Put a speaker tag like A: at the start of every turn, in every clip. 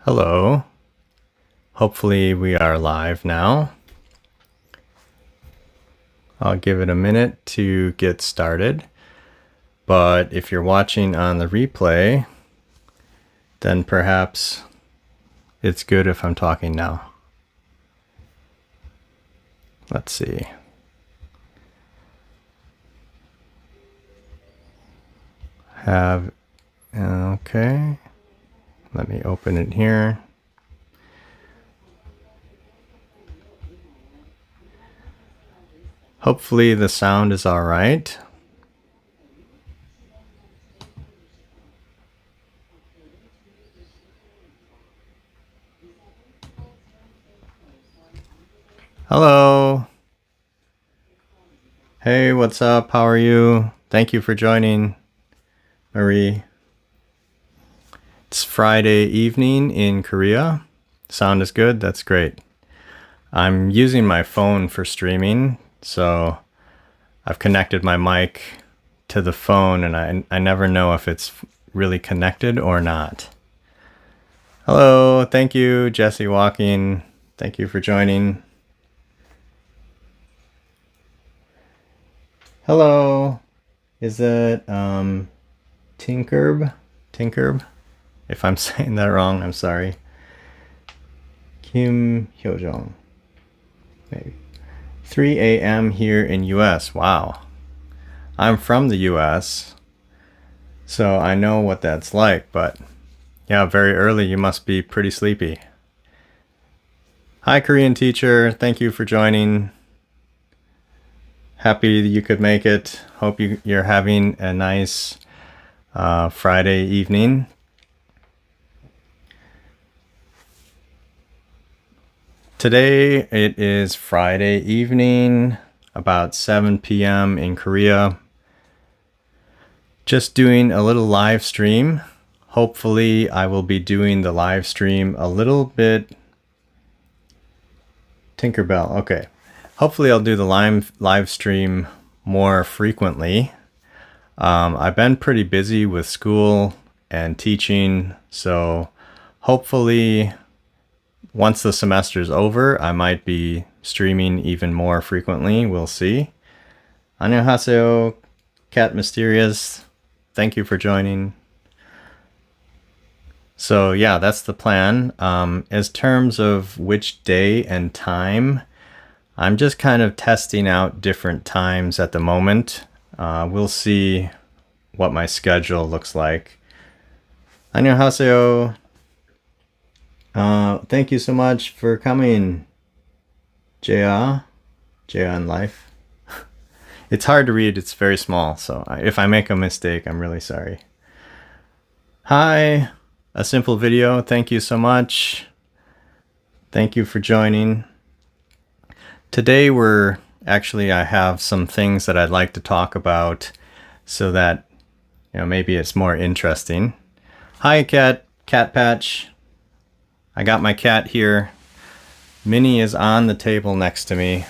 A: Hello. Hopefully we are live now. I'll give it a minute to get started. But if you're watching on the replay, then perhaps it's good if I'm talking now. Let's see. Okay. Let me open it here. Hopefully the sound is all right. Hello. Hey, what's up? How are you? Thank you for joining, Marie. It's Friday evening in Korea. Sound is good? That's great. I'm using my phone for streaming, so I've connected my mic to the phone and I never know if it's really connected or not. Hello, thank you, Jesse Walking. Thank you for joining. Hello, is it Tinkerb? If I'm saying that wrong, I'm sorry. Kim Hyojong, maybe. 3 a.m. here in US. Wow. I'm from the US, so I know what that's like, but yeah, very early. You must be pretty sleepy. Hi, Korean teacher. Thank you for joining. Happy you could make it. Hope you're having a nice Friday evening. Today it is Friday evening, about 7 p.m. in Korea. Just doing a little live stream. Hopefully I will be doing the live stream a little bit. Tinkerbell, okay. Hopefully I'll do the live stream more frequently. I've been pretty busy with school and teaching, so hopefully once the semester is over, I might be streaming even more frequently. We'll see. 안녕하세요, Cat Mysterious. Thank you for joining. So yeah, that's the plan. As terms of which day and time, I'm just kind of testing out different times at the moment. We'll see what my schedule looks like. 안녕하세요. Thank you so much for coming, Jaya in life. It's hard to read, it's very small, so if I make a mistake, I'm really sorry. Hi, a simple video, thank you so much. Thank you for joining. Today I have some things that I'd like to talk about so that, maybe it's more interesting. Hi, Cat Patch. I got my cat here. Minnie is on the table next to me.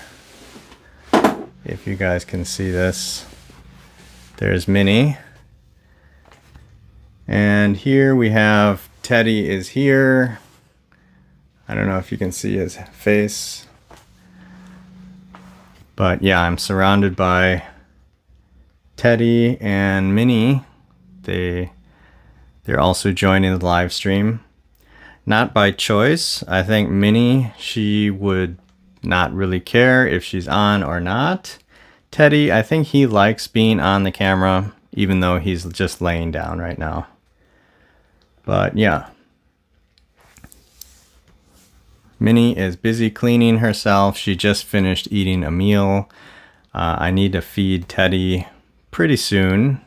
A: If you guys can see this. There's Minnie. And here we have Teddy is here. I don't know if you can see his face. But yeah, I'm surrounded by Teddy and Minnie. They're also joining the live stream. Not by choice. I think Minnie, she would not really care if she's on or not. Teddy, I think he likes being on the camera, even though he's just laying down right now. But yeah. Minnie is busy cleaning herself. She just finished eating a meal. I need to feed Teddy pretty soon.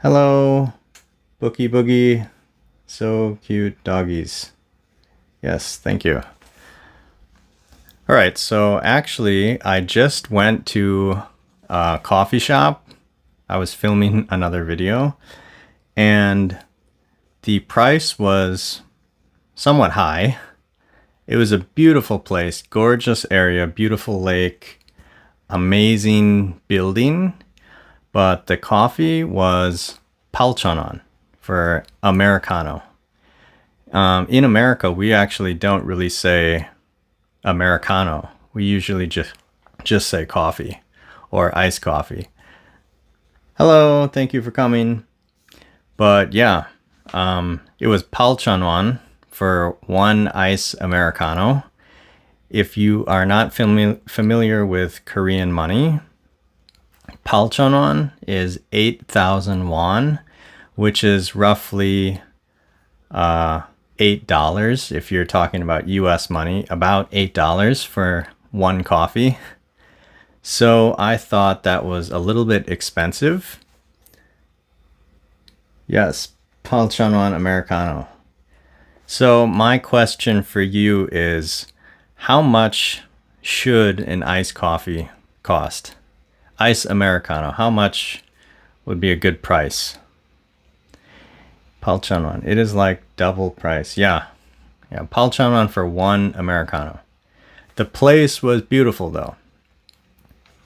A: Hello, Boogie. So cute doggies. Yes, thank you. All right, so actually, I just went to a coffee shop. I was filming another video, and the price was somewhat high. It was a beautiful place, gorgeous area, beautiful lake, amazing building, but the coffee was 8,000원 for Americano. In America, we actually don't really say Americano. We usually just say coffee or iced coffee. Hello, thank you for coming. But yeah, it was 8,000원 for one ice Americano. If you are not familiar with Korean money, 8,000원 is 8,000 won, which is roughly $8 if you're talking about US money, about $8 for one coffee. So I thought that was a little bit expensive. Yes, 8,000원 Americano. So my question for you is, how much should an iced coffee cost? Ice Americano, how much would be a good price? 8,000원. It is like double price. Yeah. 8,000원 for one Americano. The place was beautiful though.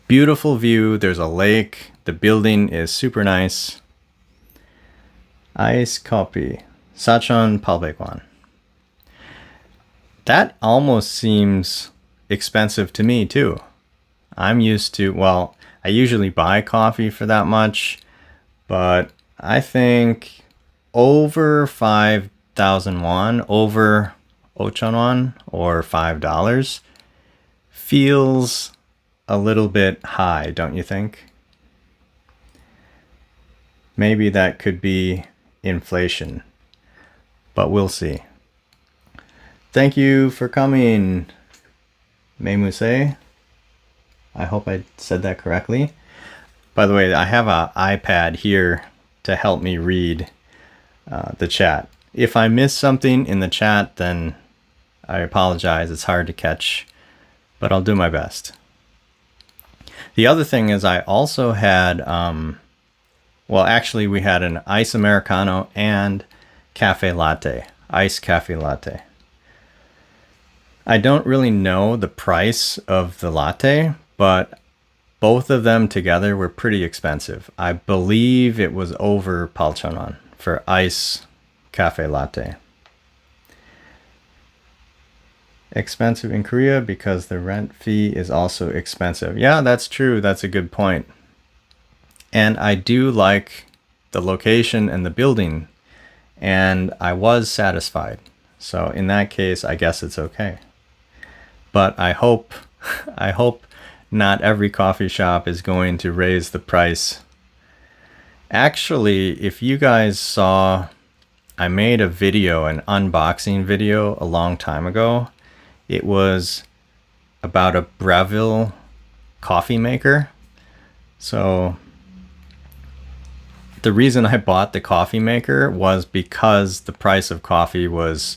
A: Beautiful view. There's a lake. The building is super nice. Ice coffee. 4,800원. That almost seems expensive to me too. I'm used to, well, I usually buy coffee for that much, but I think over 5,000 won, over 8,000 won, or $5 feels a little bit high, don't you think? Maybe that could be inflation, but we'll see. Thank you for coming, Meimuse. I hope I said that correctly. By the way, I have an iPad here to help me read the chat. If I miss something in the chat, then I apologize. It's hard to catch, but I'll do my best. The other thing is I also had, well, actually we had an ice Americano and cafe latte, iced cafe latte. I don't really know the price of the latte, but both of them together were pretty expensive. I believe it was over 8,000원 for ice cafe latte. Expensive in Korea because the rent fee is also expensive. Yeah, that's true. That's a good point. And I do like the location and the building, and I was satisfied. So in that case, I guess it's okay. But I hope not every coffee shop is going to raise the price. Actually, if you guys saw, I made a video, an unboxing video a long time ago. It was about a Breville coffee maker. So the reason I bought the coffee maker was because the price of coffee was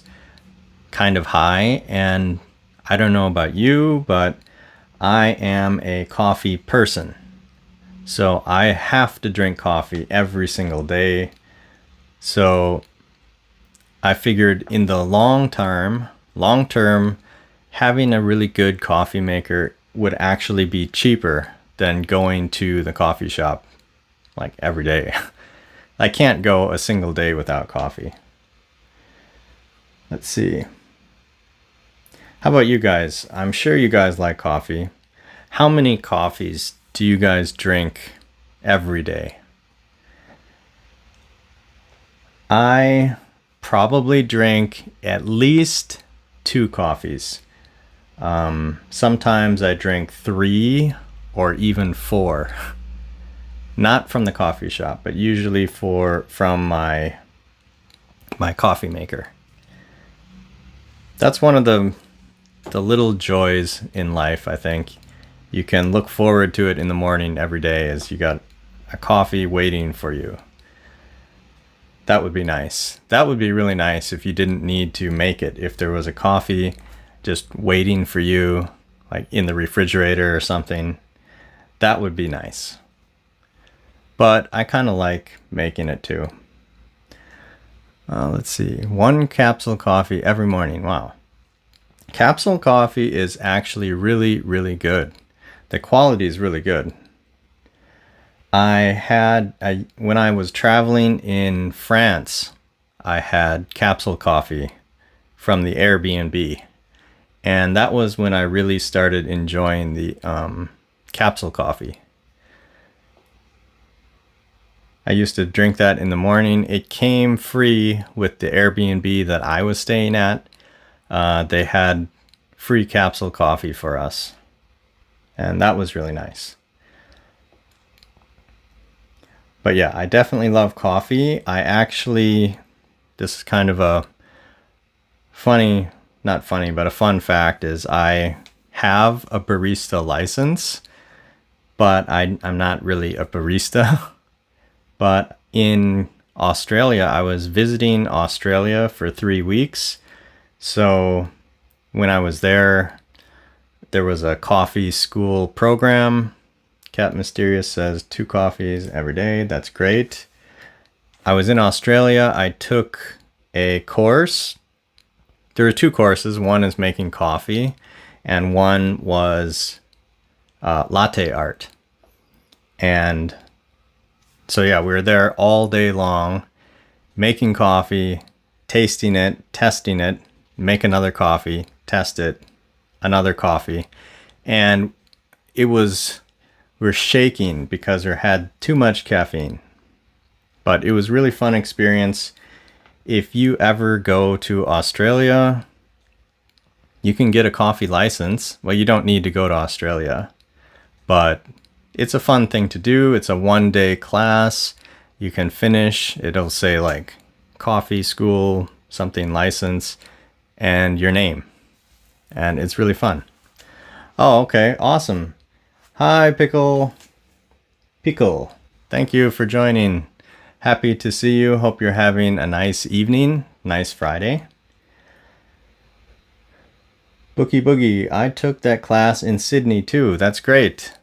A: kind of high, and I don't know about you, but I am a coffee person. So I have to drink coffee every single day. So I figured in the long term, having a really good coffee maker would actually be cheaper than going to the coffee shop like every day. I can't go a single day without coffee. Let's see. How about you guys? I'm sure you guys like coffee. How many coffees do you guys drink every day? I probably drink at least 2 coffees. Sometimes I drink 3 or even 4. Not from the coffee shop, but usually from my coffee maker. That's one of the little joys in life, I think. You can look forward to it in the morning every day as you got a coffee waiting for you. That would be nice. That would be really nice if you didn't need to make it. If there was a coffee just waiting for you, like in the refrigerator or something, that would be nice. But I kind of like making it too. Let's see. 1 capsule coffee every morning. Wow. Capsule coffee is actually really, really good. The quality is really good. When I was traveling in France, I had capsule coffee from the Airbnb. And that was when I really started enjoying the capsule coffee. I used to drink that in the morning. It came free with the Airbnb that I was staying at. They had free capsule coffee for us. And that was really nice. But yeah, I definitely love coffee. This is kind of a not funny, but a fun fact is I have a barista license, but I'm not really a barista. But in Australia, I was visiting Australia for 3 weeks. So when I was there was a coffee school program. Cat Mysterious says 2 coffees every day. That's great. I was in Australia. I took a course. There were 2 courses. One is making coffee, and one was latte art. And so yeah, we were there all day long, making coffee, tasting it, testing it, make another coffee, test it, another coffee. And we were shaking because we had too much caffeine. But it was really fun experience. If you ever go to Australia, you can get a coffee license. Well, you don't need to go to Australia, but it's a fun thing to do. It's a 1-day class. You can finish. It'll say like coffee school, something license, and your name. And it's really fun. Oh, okay. Awesome. Hi, Pickle. Thank you for joining. Happy to see you. Hope you're having a nice evening. Nice Friday. Boogie. I took that class in Sydney too. That's great.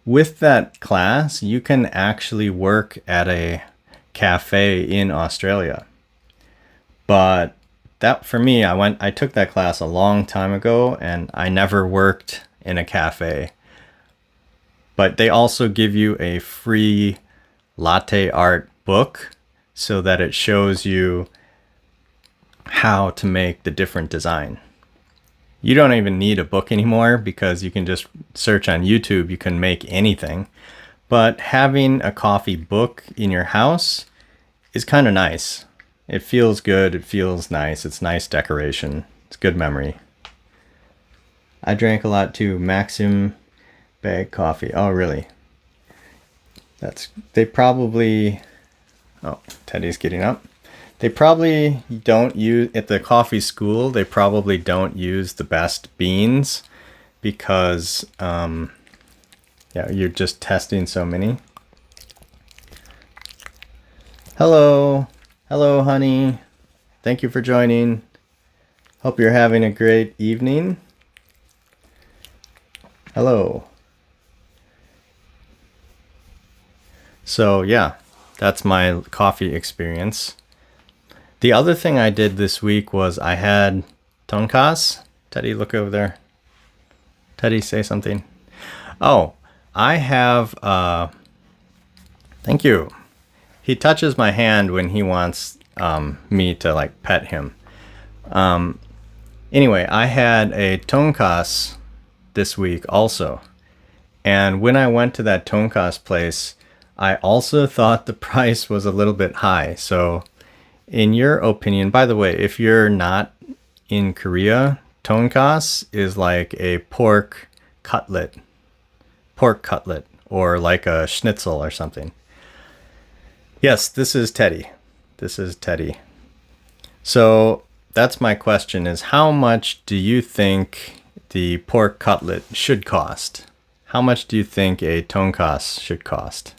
A: With that class, you can actually work at a cafe in Australia. But that for me, I took that class a long time ago and I never worked in a cafe. But they also give you a free latte art book so that it shows you how to make the different design. You don't even need a book anymore because you can just search on YouTube. You can make anything. But having a coffee book in your house is kind of nice. It feels good. It feels nice. It's nice decoration. It's good memory. I drank a lot too. Maxim bag coffee. Oh, really? Oh, Teddy's getting up. They probably don't use, at the coffee school, they probably don't use the best beans because, yeah, you're just testing so many. Hello, honey. Thank you for joining. Hope you're having a great evening. Hello. So yeah, that's my coffee experience. The other thing I did this week was I had tonkas. Teddy, look over there. Teddy, say something. Oh, I have, thank you. He touches my hand when he wants me to like pet him. Anyway, I had a tonkas this week also. And when I went to that tonkas place, I also thought the price was a little bit high. So in your opinion, by the way, if you're not in Korea, tonkas is like a pork cutlet, or like a schnitzel or something. Yes, this is Teddy. So that's my question is, how much do you think the pork cutlet should cost? How much do you think a tonkas should cost?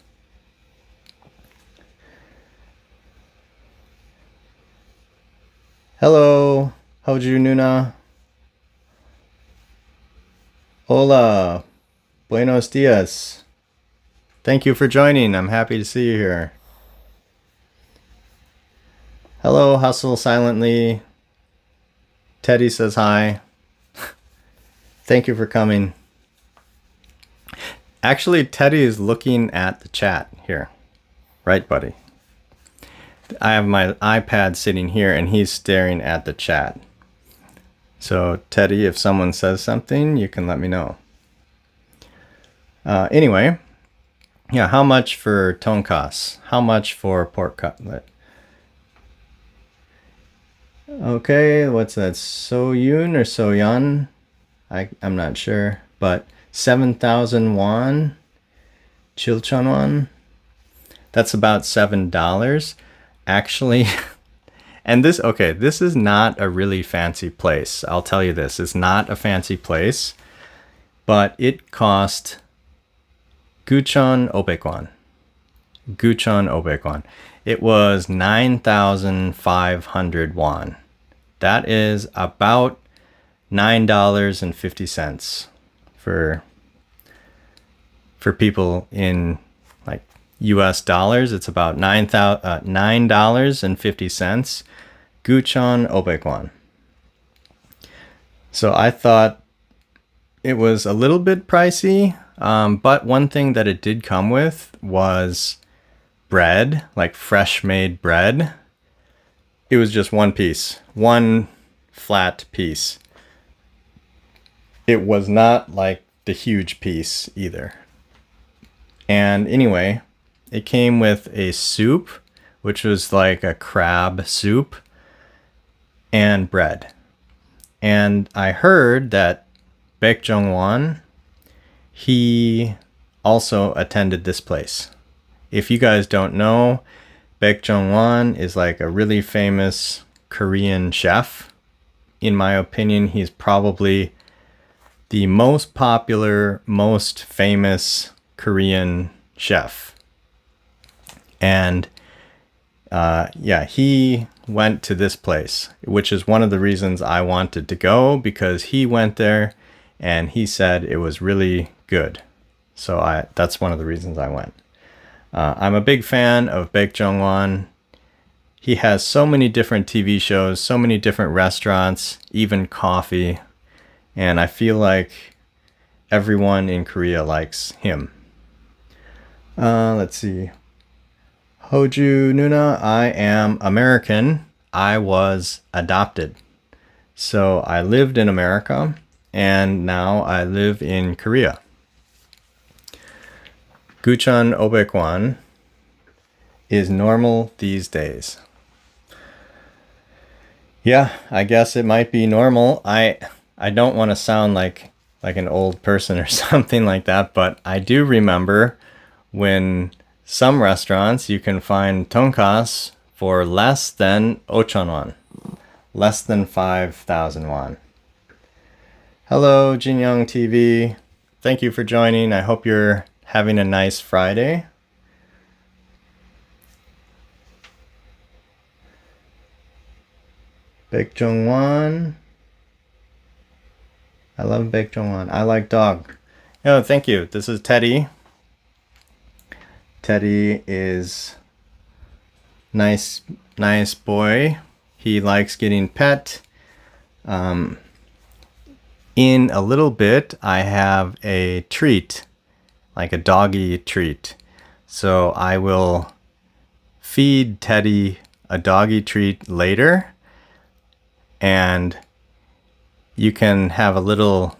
A: Hello, Hoju Nuna. Hola, buenos dias. Thank you for joining. I'm happy to see you here. Hello, Hustle Silently. Teddy says hi. Thank you for coming. Actually, Teddy is looking at the chat here. Right, buddy? I have my iPad sitting here and he's staring at the chat. So, Teddy, if someone says something, you can let me know. Anyway, yeah, how much for tonkas? How much for pork cutlet? Okay, what's that? Soyun or Soyan? I'm not sure, but 7,000 won, Chilchon won. That's about $7. Actually, and this is not a really fancy place. I'll tell you this, it's not a fancy place, but it cost Guchon Obekwan. Guchon Obekwan. It was 9,500 won. That is about $9.50 for people in like US dollars. It's about $9.50. Guchon Obekwan. So I thought it was a little bit pricey, but one thing that it did come with was bread, like fresh made bread. It was just one piece, one flat piece. It was not like the huge piece either. And anyway, it came with a soup, which was like a crab soup, and bread. And I heard that Baek Jong-won, he also attended this place. If you guys don't know, Baek Jong-won is like a really famous Korean chef. In my opinion, he's probably the most popular, most famous Korean chef. And yeah, he went to this place, which is one of the reasons I wanted to go, because he went there and he said it was really good. So that's one of the reasons I went. I'm a big fan of Baek Jong-won. He has so many different TV shows, so many different restaurants, even coffee. And I feel like everyone in Korea likes him. Let's see. Hoju Nuna, I am American. I was adopted. So I lived in America and now I live in Korea. Guchon Obekwan is normal these days. Yeah, I guess it might be normal. I don't want to sound like an old person or something like that, but I do remember when some restaurants you can find tonkas for less than 8,000 won, less than 5,000 won. Hello, Jinyoung TV. Thank you for joining. I hope you're having a nice Friday. Baek Jong-won. I love Baek Jong-won. I like dog. Oh, thank you. This is Teddy. Teddy is nice boy. He likes getting pet. In a little bit, I have a treat, like a doggy treat. So I will feed Teddy a doggy treat later. And you can have a little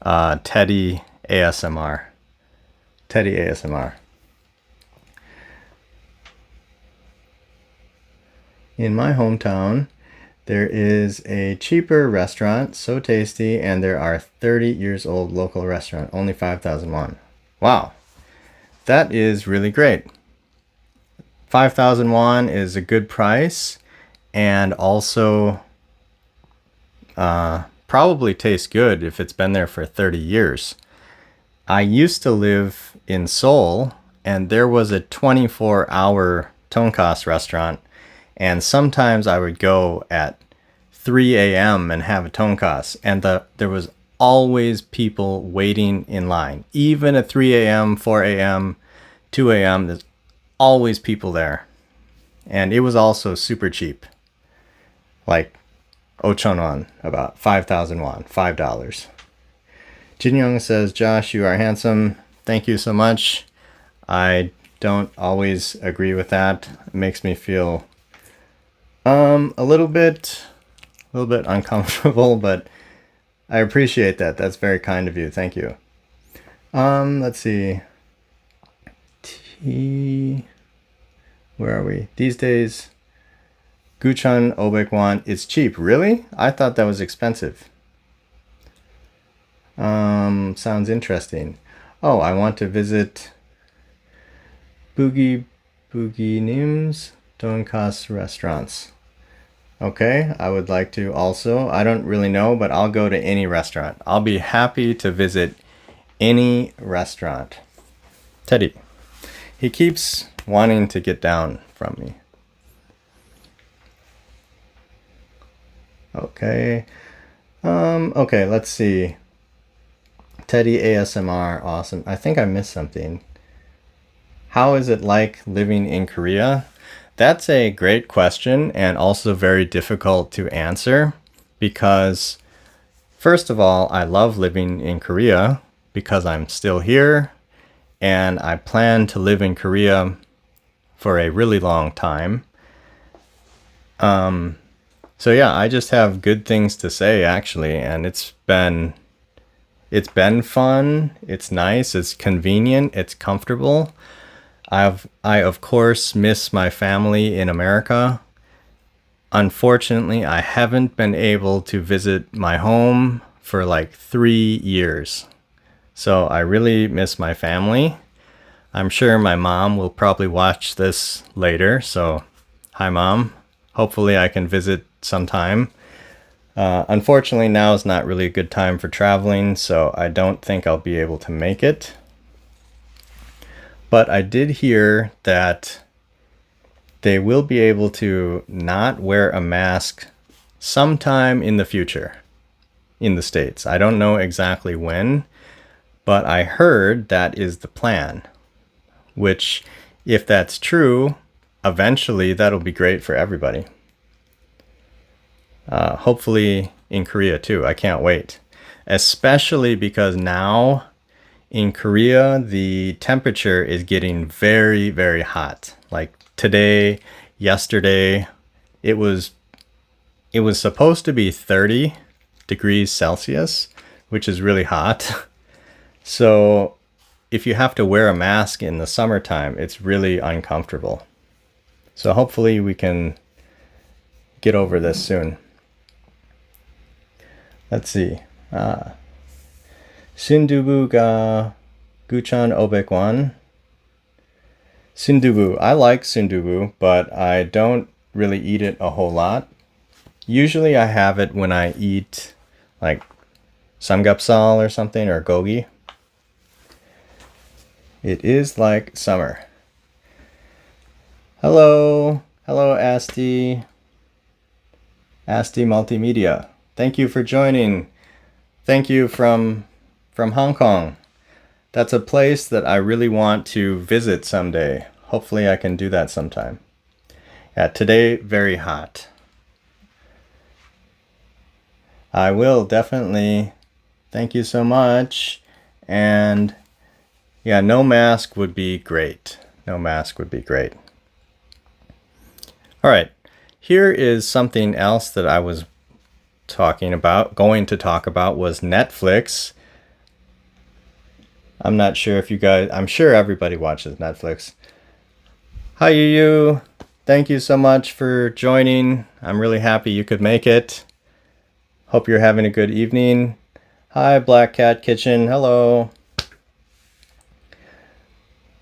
A: Teddy ASMR. Teddy ASMR. In my hometown, there is a cheaper restaurant, so tasty, and there are 30 years old local restaurant, only 5,000 won. Wow, that is really great. 5,000 won is a good price, and also probably tastes good if it's been there for 30 years. I used to live in Seoul, and there was a 24-hour tonkas restaurant, and sometimes I would go at 3 a.m. and have a tonkas, and there was always people waiting in line. Even at 3 a.m., 4 a.m., 2 a.m., there's always people there. And it was also super cheap. Like 8,000 won, about 5,000 won, $5. Jin Young says, Josh, you are handsome. Thank you so much. I don't always agree with that. It makes me feel a little bit uncomfortable, but I appreciate that. That's very kind of you. Thank you. Let's see. Where are we? These days, Guchan Obekwan is cheap. Really? I thought that was expensive. Sounds interesting. Oh, I want to visit Boogie Nim's Donkas restaurants. Okay, I would like to also. I don't really know, but I'll go to any restaurant. I'll be happy to visit any restaurant. Teddy. He keeps wanting to get down from me. Okay. Okay, let's see. Teddy ASMR, awesome. I think I missed something. How is it like living in Korea? That's a great question and also very difficult to answer because, first of all, I love living in Korea because I'm still here and I plan to live in Korea for a really long time. So yeah, I just have good things to say actually, and it's been fun, it's nice, it's convenient, it's comfortable. I of course miss my family in America. Unfortunately, I haven't been able to visit my home for like 3 years. So I really miss my family. I'm sure my mom will probably watch this later. So hi mom. Hopefully I can visit sometime. Unfortunately, now is not really a good time for traveling, so I don't think I'll be able to make it. But I did hear that they will be able to not wear a mask sometime in the future in the States. I don't know exactly when, but I heard that is the plan, which, if that's true, eventually that'll be great for everybody. Hopefully in Korea too. I can't wait. Especially because now in Korea, the temperature is getting very, very hot. Like today, yesterday, it was supposed to be 30 degrees Celsius, which is really hot. So if you have to wear a mask in the summertime, it's really uncomfortable. So hopefully we can get over this soon. Let's see. Sundubu가 Guchan Obekwan. Sundubu. I like sundubu, but I don't really eat it a whole lot. Usually I have it when I eat like samgyeopsal or something, or gogi. It is like summer. Hello. Hello, Asti. Asti Multimedia. Thank you for joining. Thank you from Hong Kong. That's a place that I really want to visit someday. Hopefully I can do that sometime. Yeah, today, very hot. I will definitely. Thank you so much. And yeah, no mask would be great. No mask would be great. All right. Here is something else that I was going to talk about was Netflix. I'm not sure if you guys, I'm sure everybody watches Netflix. Hi, you. Thank you so much for joining. I'm really happy you could make it. Hope you're having a good evening. Hi, Black Cat Kitchen. Hello.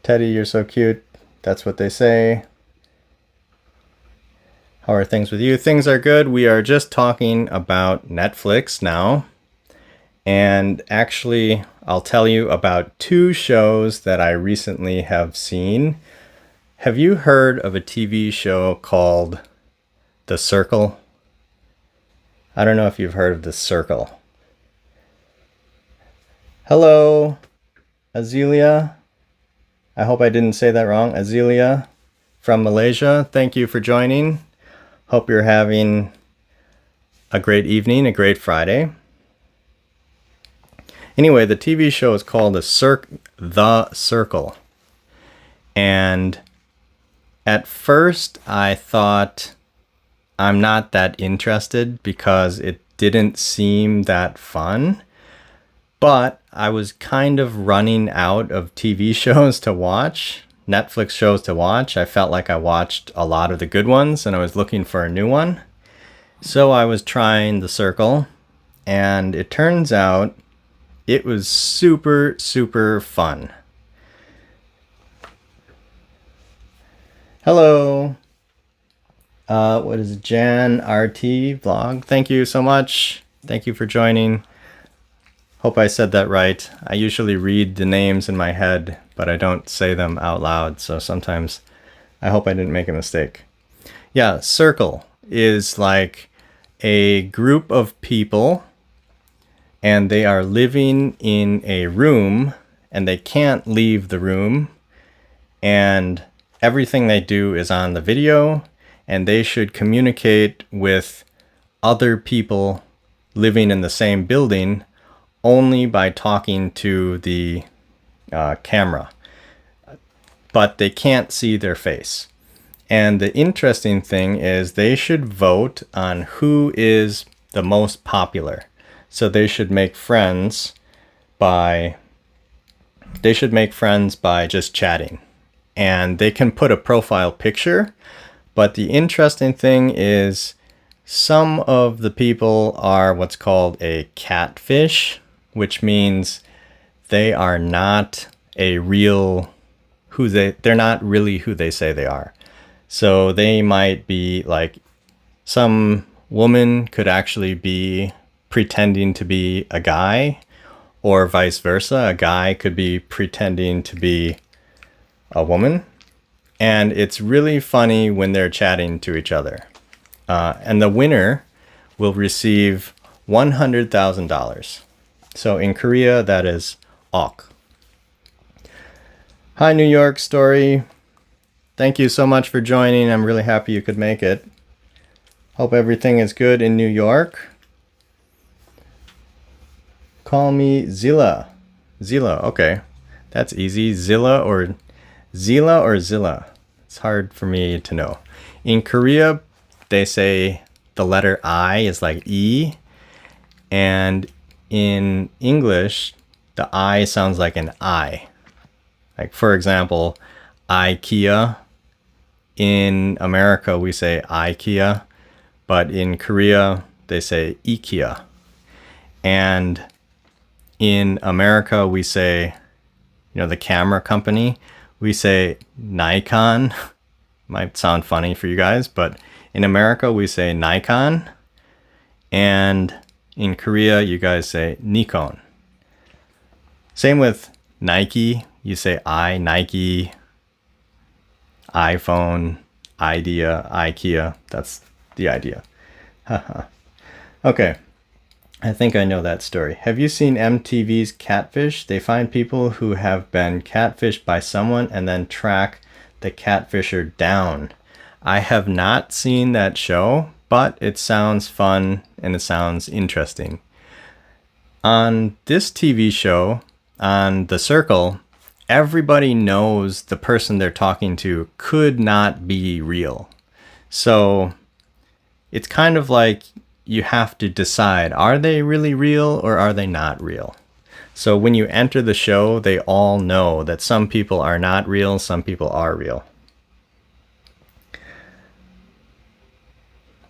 A: Teddy, you're so cute. That's what they say. How are things with you? Things are good. We are just talking about Netflix now. And actually, I'll tell you about 2 shows that I recently have seen. Have you heard of a TV show called The Circle? I don't know if you've heard of The Circle. Hello, Azealia. I hope I didn't say that wrong. Azealia from Malaysia. Thank you for joining. Hope you're having a great evening, a great Friday. Anyway, the TV show is called The Circle. And at first I thought I'm not that interested because it didn't seem that fun. But I was kind of running out of TV shows to watch, Netflix shows to watch. I felt like I watched a lot of the good ones and I was looking for a new one. So I was trying The Circle, and it turns out it was super, super fun. Hello. What is it? Jan RT vlog? Thank you so much. Thank you for joining. Hope I said that right. I usually read the names in my head, but I don't say them out loud. So sometimes I hope I didn't make a mistake. Yeah, circle is like a group of people and they are living in a room and they can't leave the room, and everything they do is on the video, and they should communicate with other people living in the same building only by talking to the camera, but they can't see their face. And the interesting thing is they should vote on who is the most popular. So they should make friends by just chatting. And they can put a profile picture, but the interesting thing is some of the people are what's called a catfish, which means they are not they're not really who they say they are. So they might be like, some woman could actually be pretending to be a guy, or vice versa. A guy could be pretending to be a woman. And it's really funny when they're chatting to each other. And the winner will receive $100,000. So in Korea, that is ok. Hi, New York Story. Thank you so much for joining. I'm really happy you could make it. Hope everything is good in New York. Call me Zilla. Zilla, okay. That's easy. Zilla or Zilla? It's hard for me to know. In Korea, they say the letter I is like E. And in English, the I sounds like an I. Like, for example, IKEA. In America, we say IKEA. But in Korea, they say IKEA. And in America, we say, the camera company, we say Nikon. Might sound funny for you guys, but in America, we say Nikon. And in Korea, you guys say Nikon. Same with Nike. You say Nike, iPhone, idea, IKEA. That's the idea. Okay. I think I know that story. Have you seen MTV's Catfish? They find people who have been catfished by someone and then track the catfisher down. I have not seen that show, but it sounds fun and it sounds interesting. On this TV show, on The Circle, everybody knows the person they're talking to could not be real. So it's kind of like you have to decide, are they really real or are they not real? So when you enter the show, they all know that some people are not real, some people are real.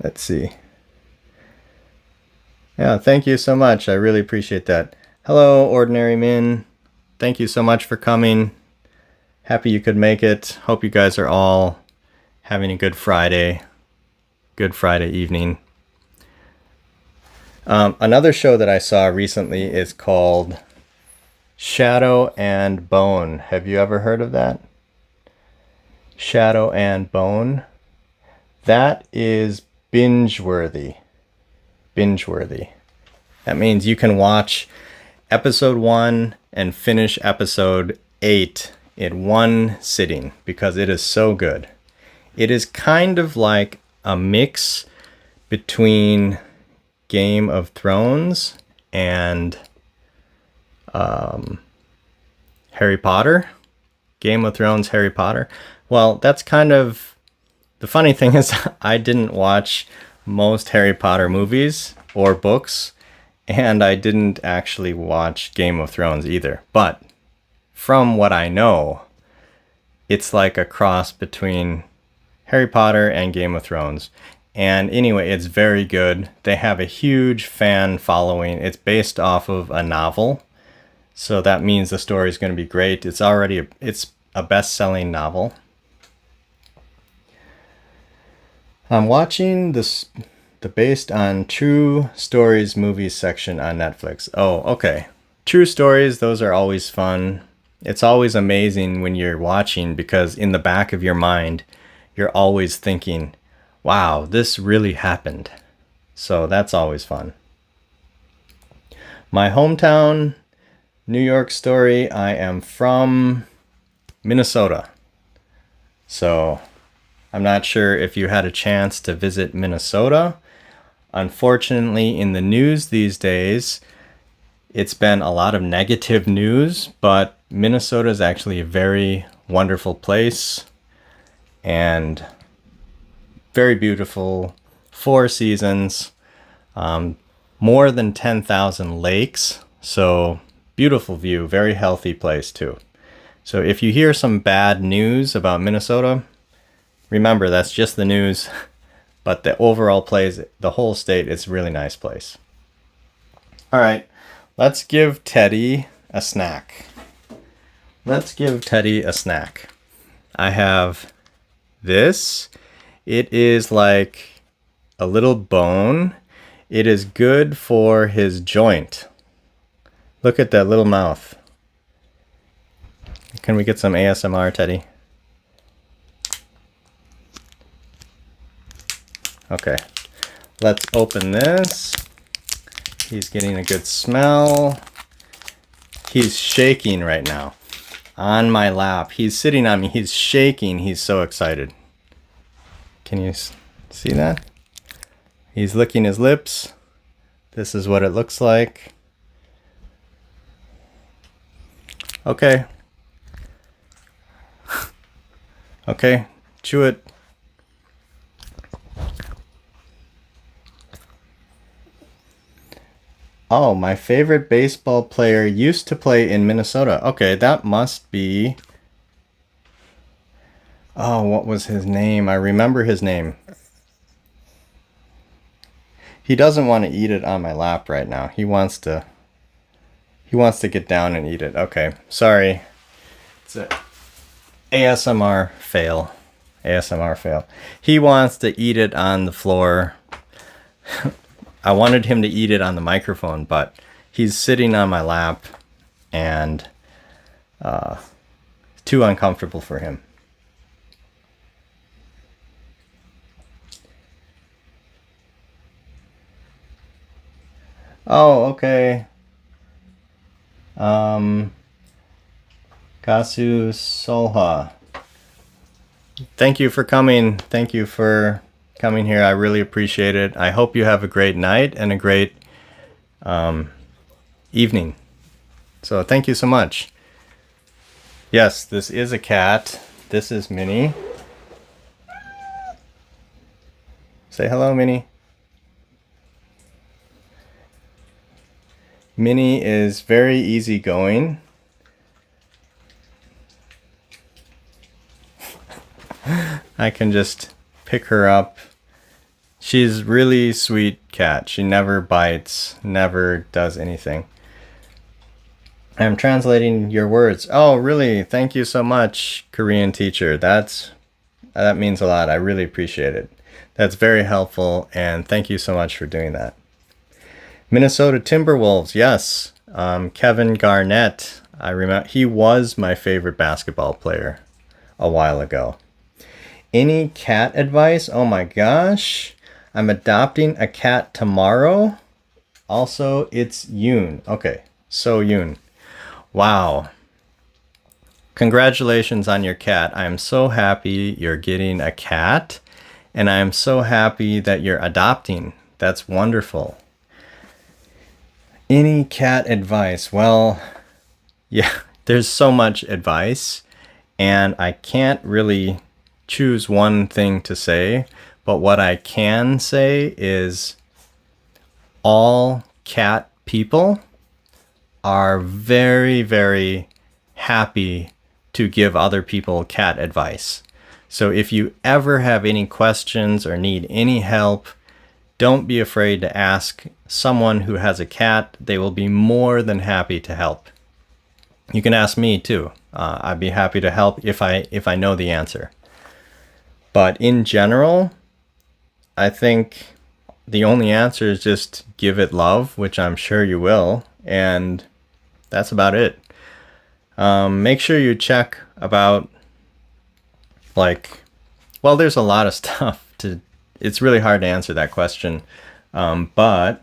A: Let's see. Yeah, thank you so much. I really appreciate that. Hello, Ordinary Min. Thank you so much for coming. Happy you could make it. Hope you guys are all having a good Friday evening. Another show that I saw recently is called Shadow and Bone. Have you ever heard of that? Shadow and Bone. That is binge-worthy. Binge-worthy. That means you can watch episode 1 and finish episode 8 in one sitting because it is so good. It is kind of like a mix between Game of Thrones and Harry Potter, Game of Thrones, Harry Potter. Well, that's kind of the funny thing is I didn't watch most Harry Potter movies or books, and I didn't actually watch Game of Thrones either. But from what I know, it's like a cross between Harry Potter and Game of Thrones. And anyway, it's very good. They have a huge fan following. It's based off of a novel, so that means the story is going to be great. It's a best-selling novel. I'm watching the based on true stories movies section on Netflix. Oh, okay. True stories, those are always fun. It's always amazing when you're watching because in the back of your mind, you're always thinking, wow, this really happened. So that's always fun. My hometown, New York story, I am from Minnesota. So I'm not sure if you had a chance to visit Minnesota. Unfortunately, in the news these days, it's been a lot of negative news, but Minnesota is actually a very wonderful place and very beautiful. 4 seasons, more than 10,000 lakes. So beautiful view, very healthy place too. So if you hear some bad news about Minnesota, remember that's just the news, but the overall place, the whole state, it's a really nice place. All right, let's give Teddy a snack. Let's give Teddy a snack. I have this. It is like a little bone. It is good for his joint. Look at that little mouth. Can we get some ASMR, Teddy? Okay, let's open this. He's getting a good smell. He's shaking right now on my lap. He's sitting on me. He's shaking. He's so excited. Can you see that? He's licking his lips. This is what it looks like. Okay. Okay, chew it. Oh, my favorite baseball player used to play in Minnesota. Okay, that must be... Oh, what was his name? I remember his name. He doesn't want to eat it on my lap right now. He wants to get down and eat it. Okay, sorry. It's a ASMR fail. ASMR fail. He wants to eat it on the floor. I wanted him to eat it on the microphone, but he's sitting on my lap and too uncomfortable for him. Oh, okay. Kasu Solha. Thank you for coming. Thank you for coming here. I really appreciate it. I hope you have a great night and a great evening. So thank you so much. Yes, this is a cat. This is Minnie. Say hello, Minnie. Minnie is very easygoing. I can just pick her up. She's really sweet cat. She never bites, never does anything. I'm translating your words. Oh, really? Thank you so much, Korean teacher. That means a lot. I really appreciate it. That's very helpful, and thank you so much for doing that. Minnesota Timberwolves, yes. Kevin Garnett, I remember he was my favorite basketball player a while ago. Any cat advice? Oh my gosh. I'm adopting a cat tomorrow. Also, it's Yoon. Okay, so Yoon. Wow. Congratulations on your cat. I am so happy you're getting a cat, and I am so happy that you're adopting. That's wonderful. Any cat advice? Well, Yeah, there's so much advice, and I can't really choose one thing to say, but what I can say is all cat people are very, very happy to give other people cat advice. So if you ever have any questions or need any help, don't be afraid to ask someone who has a cat. They will be more than happy to help. You can ask me too. I'd be happy to help if I know the answer. But in general, I think the only answer is just give it love, which I'm sure you will, and that's about it. Make sure you check about, like, well, there's a lot of stuff to, it's really hard to answer that question. But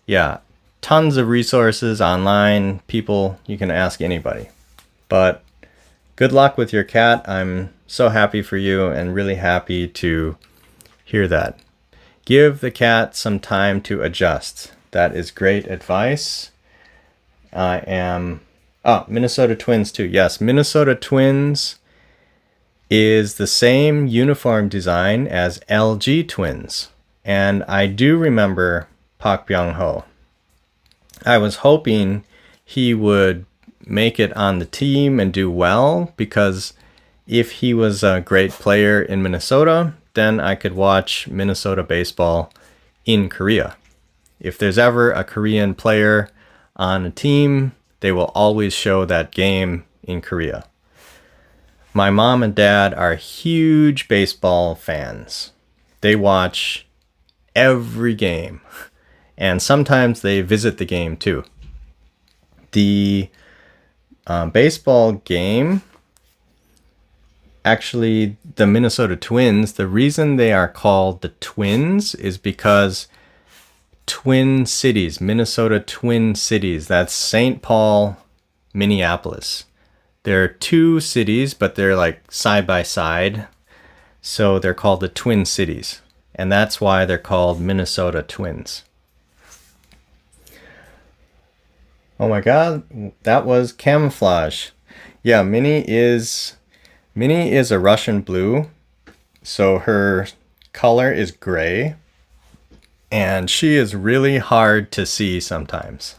A: yeah, tons of resources online, people, you can ask anybody. But good luck with your cat. I'm so happy for you and really happy to hear that. Give the cat some time to adjust. That is great advice. I am... Oh, Minnesota Twins too. Yes, Minnesota Twins is the same uniform design as LG Twins. And I do remember Park Byung-ho. I was hoping he would make it on the team and do well, because if he was a great player in Minnesota, then I could watch Minnesota baseball in Korea. If there's ever a Korean player on a team, they will always show that game in Korea. My mom and dad are huge baseball fans. They watch every game, and sometimes they visit the game too. The baseball game, actually, the Minnesota Twins, the reason they are called the Twins is because Twin Cities, Minnesota Twin Cities, that's St. Paul, Minneapolis. There are two cities, but they're like side by side. So they're called the Twin Cities. And that's why they're called Minnesota Twins. Oh my God, that was camouflage. Yeah, Minnie is a Russian blue. So her color is gray. And she is really hard to see sometimes.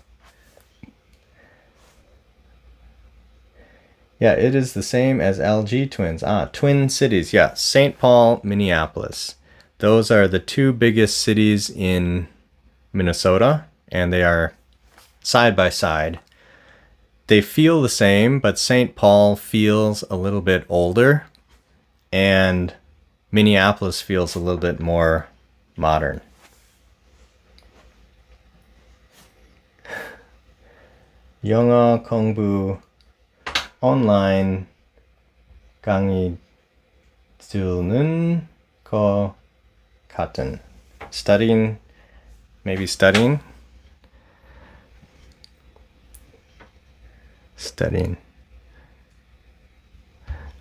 A: Yeah, it is the same as LG Twins. Twin Cities. Yeah, St. Paul, Minneapolis. Those are the two biggest cities in Minnesota, and they are side by side. They feel the same, but St. Paul feels a little bit older, and Minneapolis feels a little bit more modern. 영어 공부 온라인 강의 듣는 것 같은. Studying, maybe studying. Studying.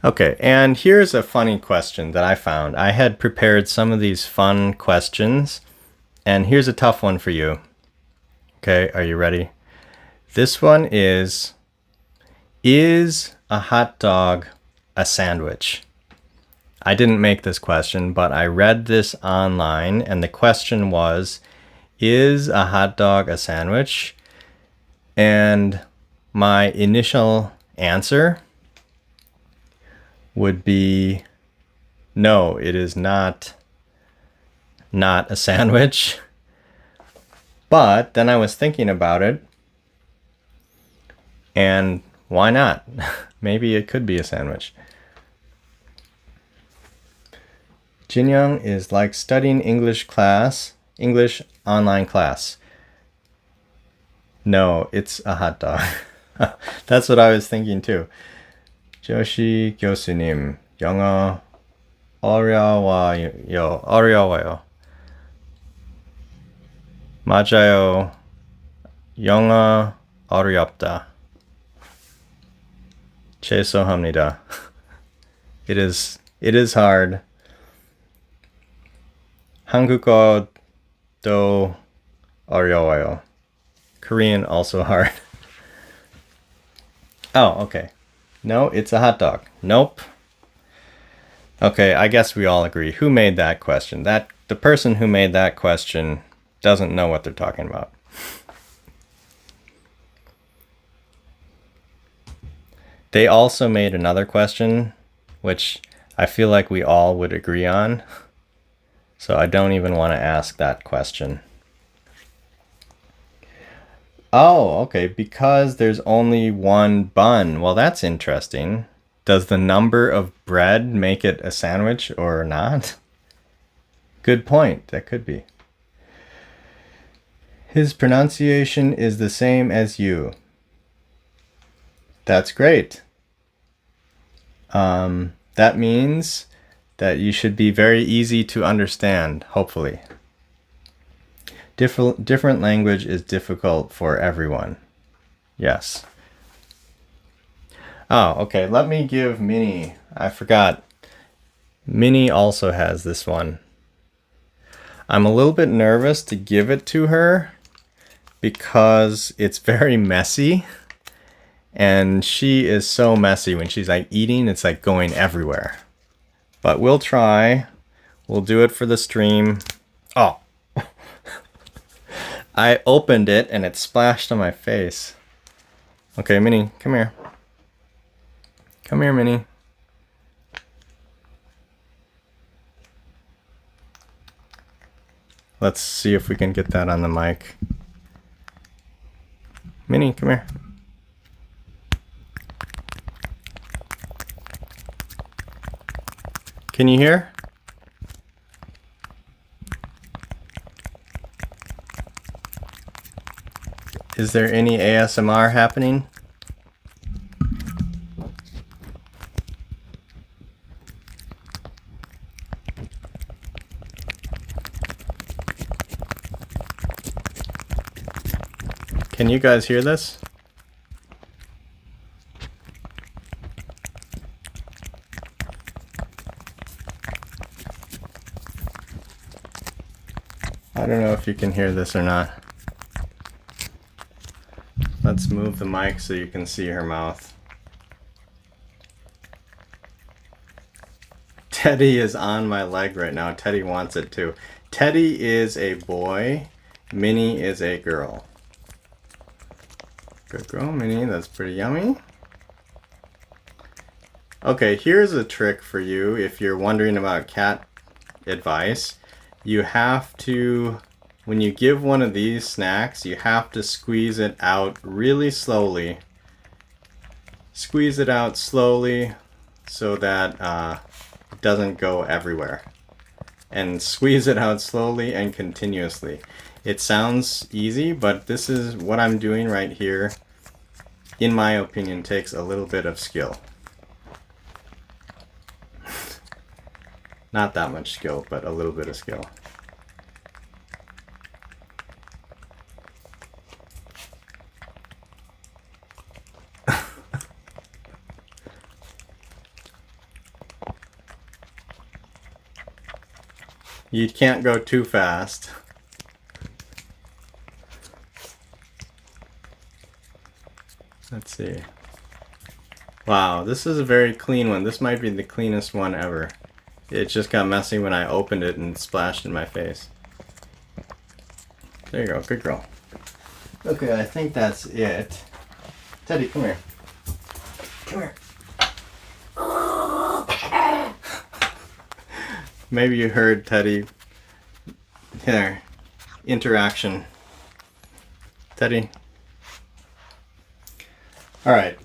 A: Okay, and here's a funny question that I found. I had prepared some of these fun questions, and here's a tough one for you. Okay, are you ready? This one is a hot dog a sandwich? I didn't make this question, but I read this online, and the question was, is a hot dog a sandwich? And my initial answer would be, no, it is not a sandwich. But then I was thinking about it, and why not? Maybe it could be a sandwich. Jinyoung is like studying English online class. No, it's a hot dog. That's what I was thinking too. 조시 교수님, 영어 어려워요. 맞아요. 영어 어렵다. 죄송합니다. It is hard. 한국어도 어려워요. Korean also hard. Oh, okay. No, it's a hot dog. Nope. Okay, I guess we all agree. Who made that question? The person who made that question doesn't know what they're talking about. They also made another question, which I feel like we all would agree on. So I don't even want to ask that question. Oh, okay. Because there's only one bun. Well, that's interesting. Does the number of bread make it a sandwich or not? Good point. That could be. His pronunciation is the same as you. That's great. That means that you should be very easy to understand, hopefully. Different language is difficult for everyone. Yes. Oh, okay. Let me give Minnie. I forgot. Minnie also has this one. I'm a little bit nervous to give it to her because it's very messy. And she is so messy when she's like eating, it's like going everywhere. But we'll try. We'll do it for the stream. Oh. I opened it and it splashed on my face. Okay, Minnie, come here. Come here, Minnie. Let's see if we can get that on the mic. Minnie, come here. Can you hear? Is there any ASMR happening? Can you guys hear this? I don't know if you can hear this or not. Let's move the mic so you can see her mouth. Teddy is on my leg right now. Teddy wants it too. Teddy is a boy. Minnie is a girl. Good girl, Minnie. That's pretty yummy. Okay, here's a trick for you if you're wondering about cat advice. You have to, when you give one of these snacks, you have to squeeze it out really slowly. Squeeze it out slowly so that it doesn't go everywhere. And squeeze it out slowly and continuously. It sounds easy, but this is what I'm doing right here. In my opinion, takes a little bit of skill. Not that much skill, but a little bit of skill. You can't go too fast. Let's see. Wow, this is a very clean one. This might be the cleanest one ever. It just got messy when I opened it and splashed in my face. There you go, good girl. Okay, I think that's it. Teddy, come here. Come here. Maybe you heard Teddy. There. Interaction. Teddy. Alright.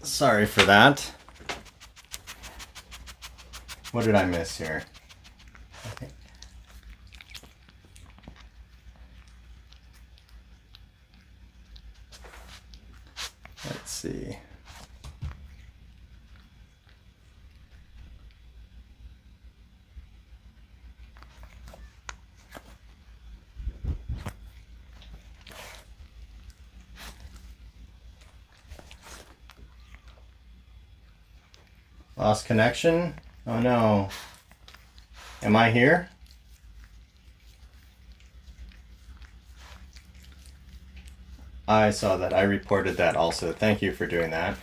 A: Sorry for that. What did I miss here? Okay. Let's see. Lost connection? Oh no. Am I here? I saw that. I reported that also. Thank you for doing that.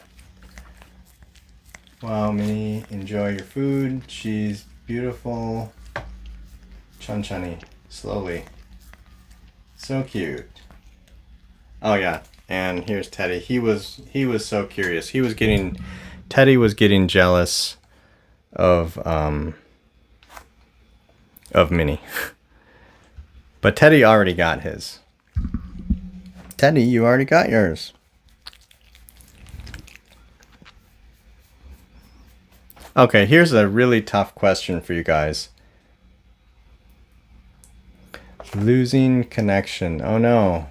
A: Wow, Minnie, enjoy your food. She's beautiful. Chun-chunny, slowly. So cute. Oh yeah, and here's Teddy. He was so curious. Teddy was getting jealous of Minnie. But Teddy already got his. Teddy, you already got yours. Okay, here's a really tough question for you guys. Losing connection. Oh no.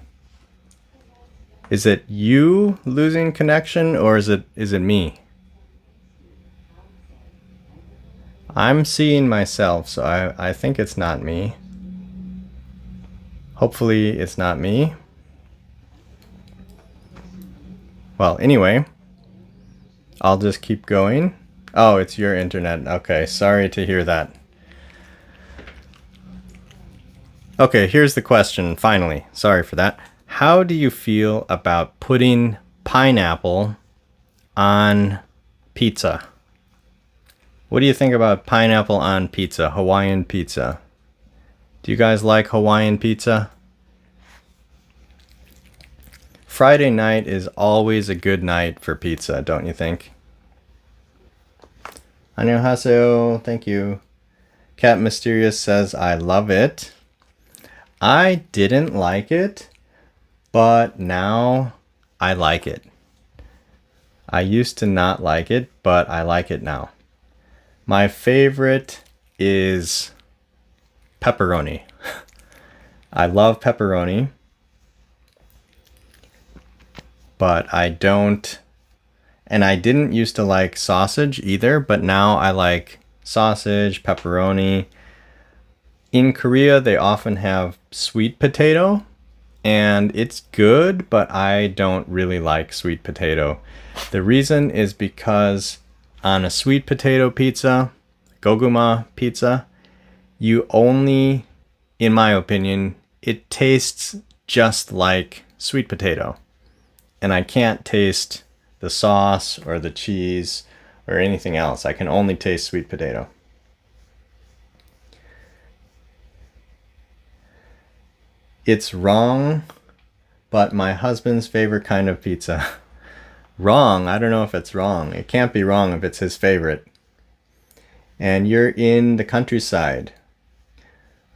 A: Is it you losing connection or is it me? I'm seeing myself, so I think it's not me. Hopefully it's not me. Well, anyway, I'll just keep going. Oh, it's your internet. Okay, sorry to hear that. Okay, here's the question, finally. Sorry for that. How do you feel about putting pineapple on pizza? What do you think about pineapple on pizza, Hawaiian pizza? Do you guys like Hawaiian pizza? Friday night is always a good night for pizza, don't you think? Annyeonghaseyo, thank you. Cat Mysterious says, I love it. I didn't like it, but now I like it. I used to not like it, but I like it now. My favorite is pepperoni. I love pepperoni, but I don't, and I didn't used to like sausage either, but now I like sausage, pepperoni. In Korea, they often have sweet potato, and it's good, but I don't really like sweet potato. The reason is because on a sweet potato pizza, goguma pizza, you only, in my opinion, it tastes just like sweet potato. And I can't taste the sauce or the cheese or anything else. I can only taste sweet potato. It's wrong, but my husband's favorite kind of pizza. Wrong? I don't know if it's wrong. It can't be wrong if it's his favorite. And you're in the countryside.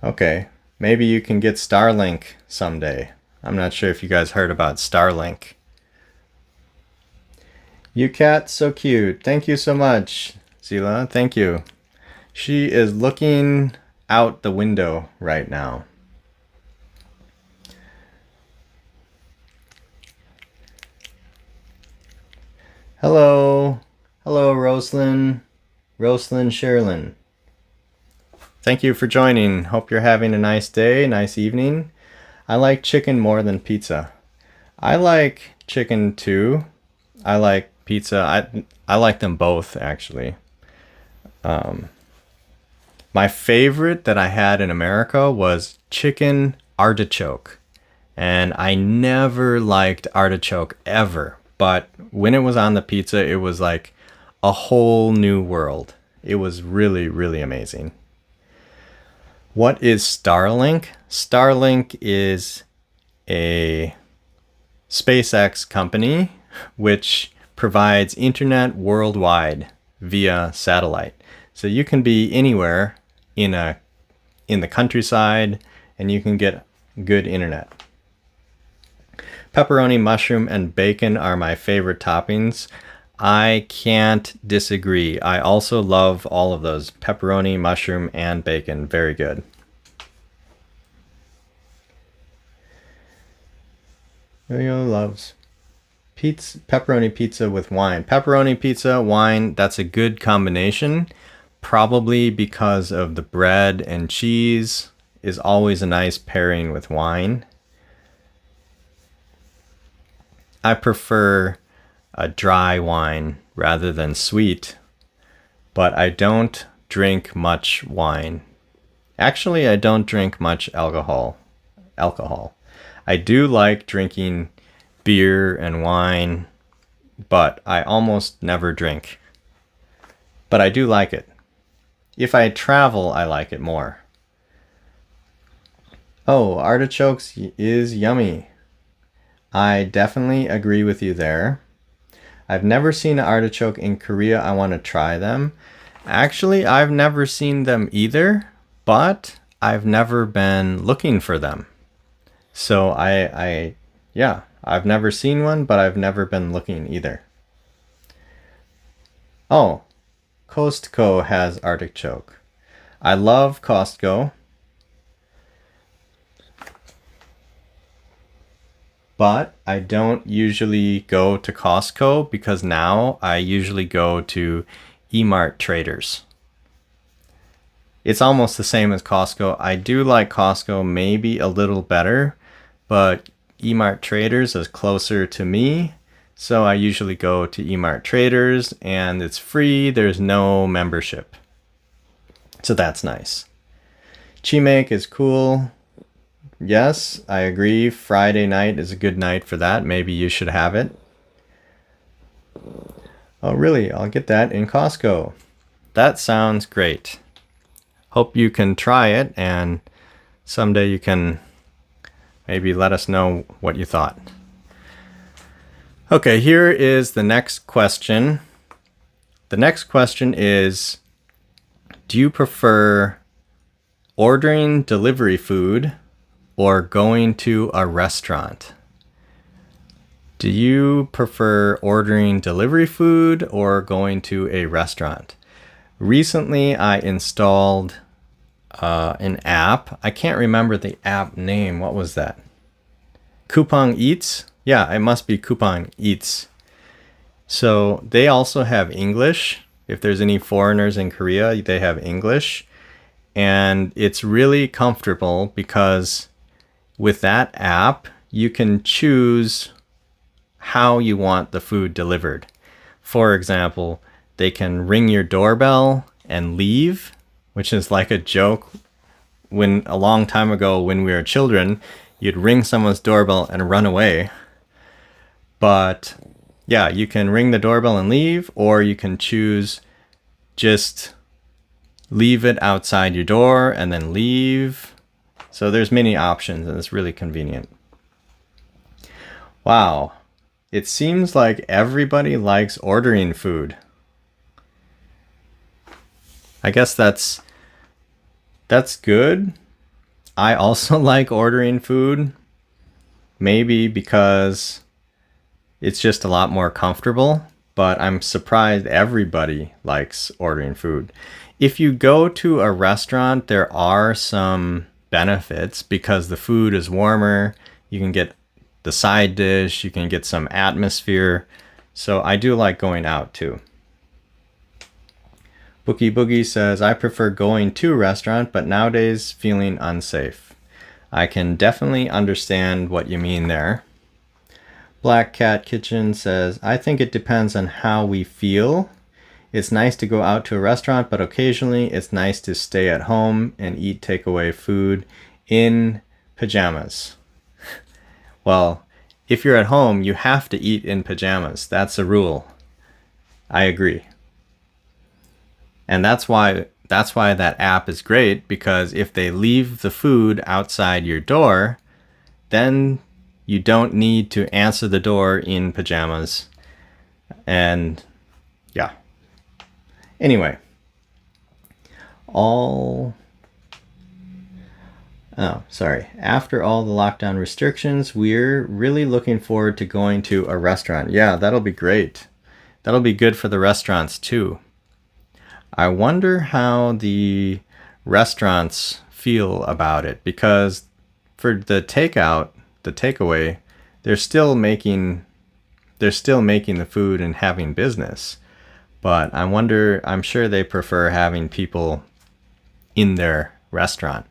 A: Okay, maybe you can get Starlink someday. I'm not sure if you guys heard about Starlink. You cat, so cute. Thank you so much, Zila. Thank you. She is looking out the window right now. Hello. Hello, Roslyn. Roslyn Sherlin. Thank you for joining. Hope you're having a nice day, nice evening. I like chicken more than pizza. I like chicken too. I like pizza. I like them both, actually. My favorite that I had in America was chicken artichoke. And I never liked artichoke ever. But when it was on the pizza, it was like a whole new world. It was really, really amazing. What is Starlink? Starlink is a SpaceX company which provides internet worldwide via satellite. So you can be anywhere in the countryside and you can get good internet. Pepperoni, mushroom, and bacon are my favorite toppings. I can't disagree. I also love all of those. Pepperoni, mushroom, and bacon. Very good. Yo loves pepperoni pizza with wine. Pepperoni pizza, wine, that's a good combination. Probably because of the bread and cheese is always a nice pairing with wine. I prefer a dry wine rather than sweet, but I don't drink much wine. Actually, I don't drink much alcohol. I do like drinking beer and wine, but I almost never drink. but I do like it. If I travel, I like it more. Oh, artichokes is yummy. I definitely agree with you there. I've never seen an artichoke in Korea. I want to try them. Actually, I've never seen them either, but I've never been looking for them. So yeah, I've never seen one, but I've never been looking either. Oh, Costco has artichoke. I love Costco, but I don't usually go to Costco because now I usually go to Emart Traders. It's almost the same as Costco. I do like Costco maybe a little better, but Emart Traders is closer to me. So I usually go to Emart Traders and it's free. There's no membership. So that's nice. Chimek is cool. Yes, I agree. Friday night is a good night for that. Maybe you should have it. Oh, really? I'll get that in Costco. That sounds great. Hope you can try it and someday you can maybe let us know what you thought. Okay, here is the next question. The next question is, do you prefer ordering delivery food or going to a restaurant? Do you prefer ordering delivery food or going to a restaurant? Recently, I installed an app. I can't remember the app name. What was that? Coupon Eats? Yeah, it must be Coupon Eats. So they also have English. If there's any foreigners in Korea, they have English. And it's really comfortable because with that app, you can choose how you want the food delivered. For example, they can ring your doorbell and leave, which is like a joke. When a long time ago when we were children, you'd ring someone's doorbell and run away. But yeah, you can ring the doorbell and leave, or you can choose just leave it outside your door and then leave. So there's many options and it's really convenient. Wow. It seems like everybody likes ordering food. I guess that's good. I also like ordering food. Maybe because it's just a lot more comfortable, but I'm surprised everybody likes ordering food. If you go to a restaurant, there are some benefits because the food is warmer. You can get the side dish, you can get some atmosphere. So I do like going out too. Boogie Boogie says, I prefer going to a restaurant, but nowadays feeling unsafe. I can definitely understand what you mean there. Black Cat Kitchen says, I think it depends on how we feel. It's nice to go out to a restaurant, but occasionally it's nice to stay at home and eat takeaway food in pajamas. Well, if you're at home, you have to eat in pajamas. That's a rule. I agree. And that's why that app is great, because if they leave the food outside your door, then you don't need to answer the door in pajamas. And yeah. Anyway. After all the lockdown restrictions, we're really looking forward to going to a restaurant. Yeah, that'll be great. That'll be good for the restaurants too. I wonder how the restaurants feel about it, because for the takeaway, they're still making the food and having business. But I'm sure they prefer having people in their restaurant.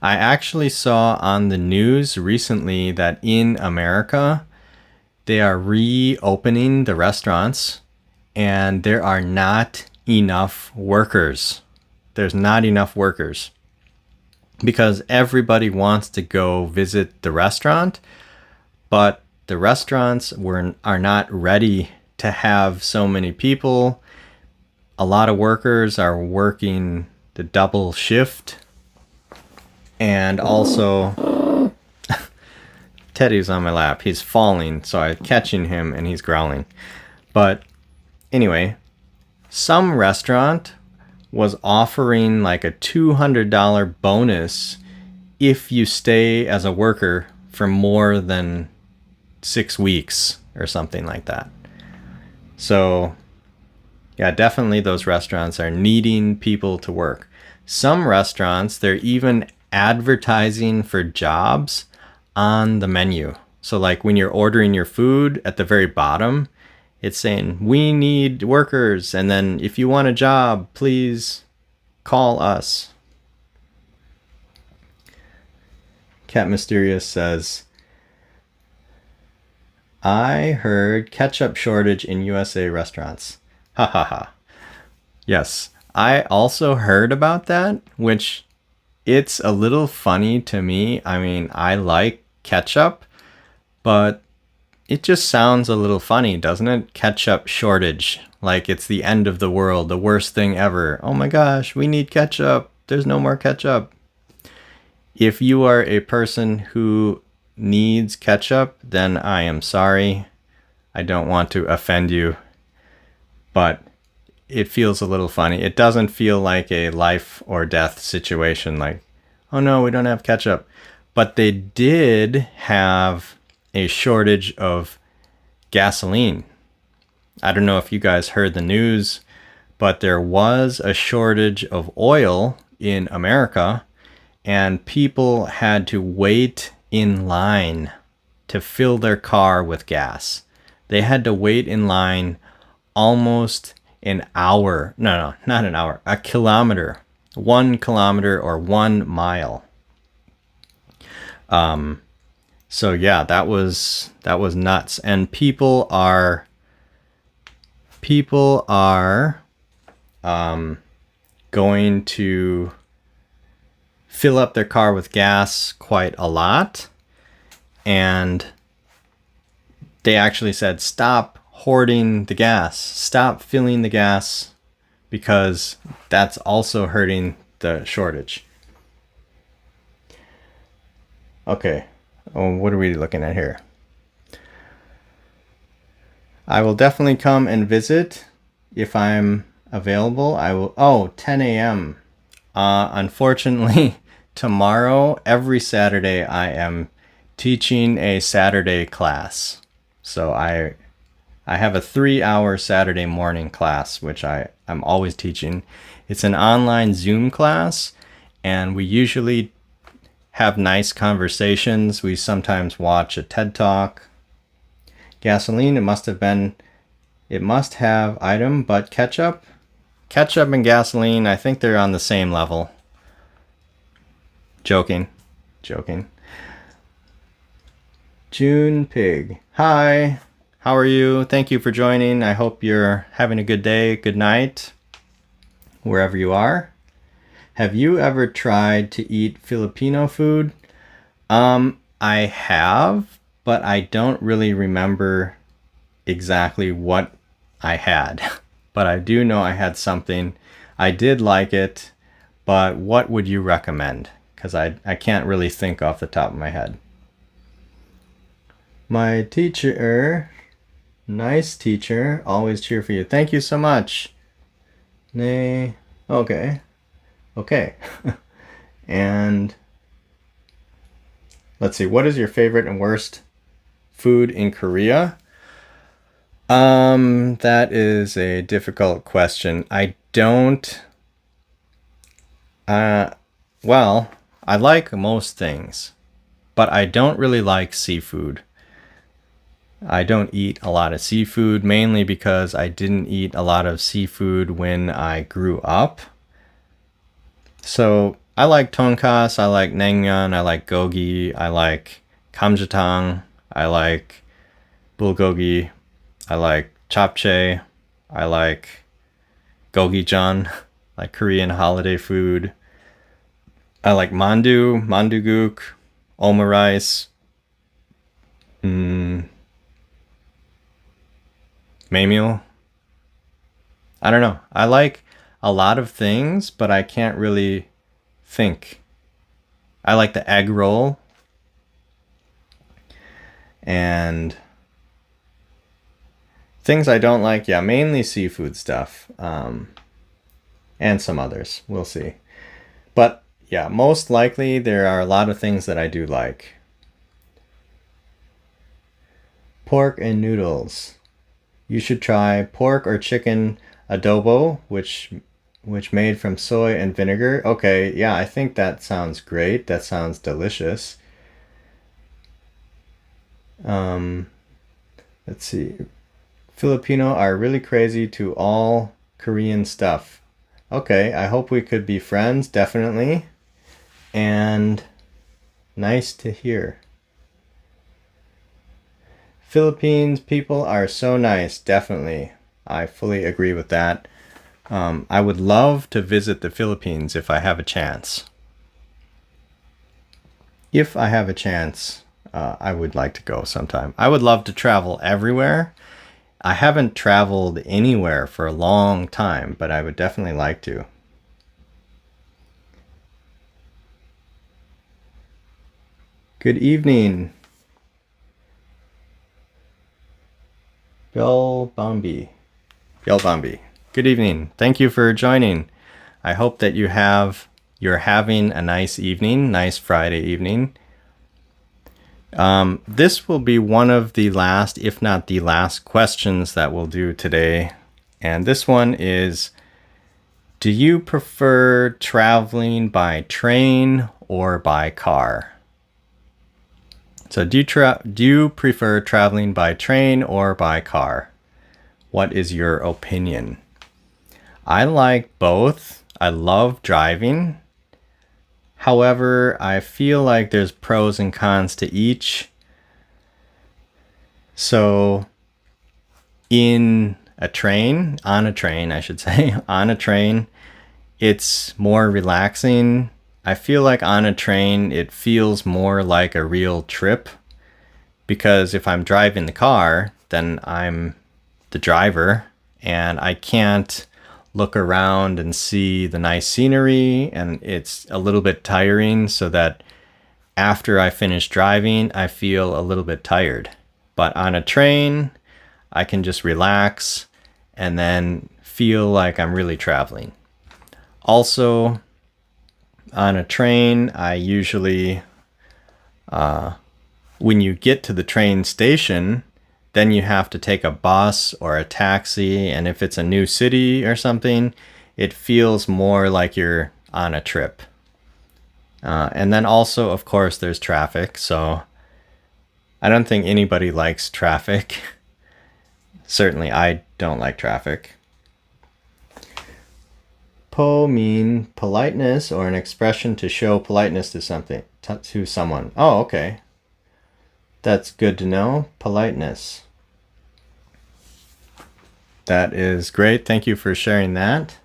A: I actually saw on the news recently that in America, they are reopening the restaurants and there are not enough workers. There's not enough workers because everybody wants to go visit the restaurant, but the restaurants are not ready to have so many people a lot of workers are working the double shift. And also, Teddy's on my lap. He's falling, so I'm catching him and he's growling. But anyway, some restaurant was offering like a $200 bonus if you stay as a worker for more than 6 weeks or something like that. So yeah, definitely those restaurants are needing people to work. Some restaurants, they're even advertising for jobs on the menu. So like when you're ordering your food at the very bottom, it's saying, we need workers. And then if you want a job, please call us. Cat Mysterious says, I heard ketchup shortage in USA restaurants. Ha ha ha. Yes, I also heard about that, which it's a little funny to me. I mean, I like ketchup, but it just sounds a little funny, doesn't it? Ketchup shortage. Like it's the end of the world, the worst thing ever. Oh my gosh, we need ketchup. There's no more ketchup. If you are a person who needs ketchup, then I am sorry. I don't want to offend you, but it feels a little funny. It doesn't feel like a life or death situation like, oh no, we don't have ketchup. But they did have a shortage of gasoline. I don't know if you guys heard the news, but there was a shortage of oil in America, and people had to wait in line to fill their car with gas. They had to wait in line almost an hour. No, not an hour. A kilometer. 1 kilometer or 1 mile. So yeah, that was nuts. And people are going to fill up their car with gas quite a lot. And they actually said, stop hoarding the gas. Stop filling the gas, because that's also hurting the shortage. Okay. Oh, what are we looking at here? I will definitely come and visit if I'm available. I will. Oh, 10 a.m. Unfortunately, tomorrow, every Saturday, I am teaching a Saturday class. So I have a 3-hour Saturday morning class, which I'm always teaching. It's an online Zoom class, and we usually have nice conversations. We sometimes watch a TED Talk. Gasoline, it must have item, but ketchup and gasoline, I think they're on the same level. Joking. June Pig. Hi. How are you? Thank you for joining. I hope you're having a good day, good night, wherever you are. Have you ever tried to eat Filipino food? I have, but I don't really remember exactly what I had. But I do know I had something. I did like it, but what would you recommend? Because I can't really think off the top of my head. My teacher, nice teacher, always cheer for you. Thank you so much. Nay, okay. And let's see, what is your favorite and worst food in Korea? That is a difficult question. I don't, well, I like most things, but I don't really like seafood. I don't eat a lot of seafood, mainly because I didn't eat a lot of seafood when I grew up. So I like tonkasu, I like naengmyeon, I like gogi, I like kamjatang, I like bulgogi, I like japchae, I like gogijeon, like Korean holiday food. I like manduguk, omurice, Maemil. I don't know. I like a lot of things, but I can't really think. I like the egg roll and things I don't like. Yeah, mainly seafood stuff, and some others. We'll see. But yeah, most likely there are a lot of things that I do like. Pork and noodles. You should try pork or chicken adobo, which made from soy and vinegar. Okay, yeah, I think that sounds great. That sounds delicious. Let's see. Filipino are really crazy to all Korean stuff. Okay, I hope we could be friends, definitely. And nice to hear. Philippines people are so nice, definitely. I fully agree with that. I would love to visit the Philippines if I have a chance. If I have a chance, I would like to go sometime. I would love to travel everywhere. I haven't traveled anywhere for a long time, but I would definitely like to. Good evening. Bill Bombi. Good evening. Thank you for joining. I hope that you're having a nice evening, nice Friday evening. This will be one of the last, if not the last, questions that we'll do today. And this one is, do you prefer traveling by train or by car? So do you prefer traveling by train or by car? What is your opinion? I like both. I love driving. However, I feel like there's pros and cons to each. So on a train, I should say, on a train, it's more relaxing. I feel like on a train, it feels more like a real trip, because if I'm driving the car, then I'm the driver and I can't look around and see the nice scenery, and it's a little bit tiring, so that after I finish driving, I feel a little bit tired. But on a train, I can just relax and then feel like I'm really traveling. Also, on a train, I usually, when you get to the train station, then you have to take a bus or a taxi. And if it's a new city or something, it feels more like you're on a trip. And then also, of course, there's traffic. So I don't think anybody likes traffic. Certainly, I don't like traffic. Po mean politeness, or an expression to show politeness to someone. Oh, okay. That's good to know. Politeness. That is great. Thank you for sharing that.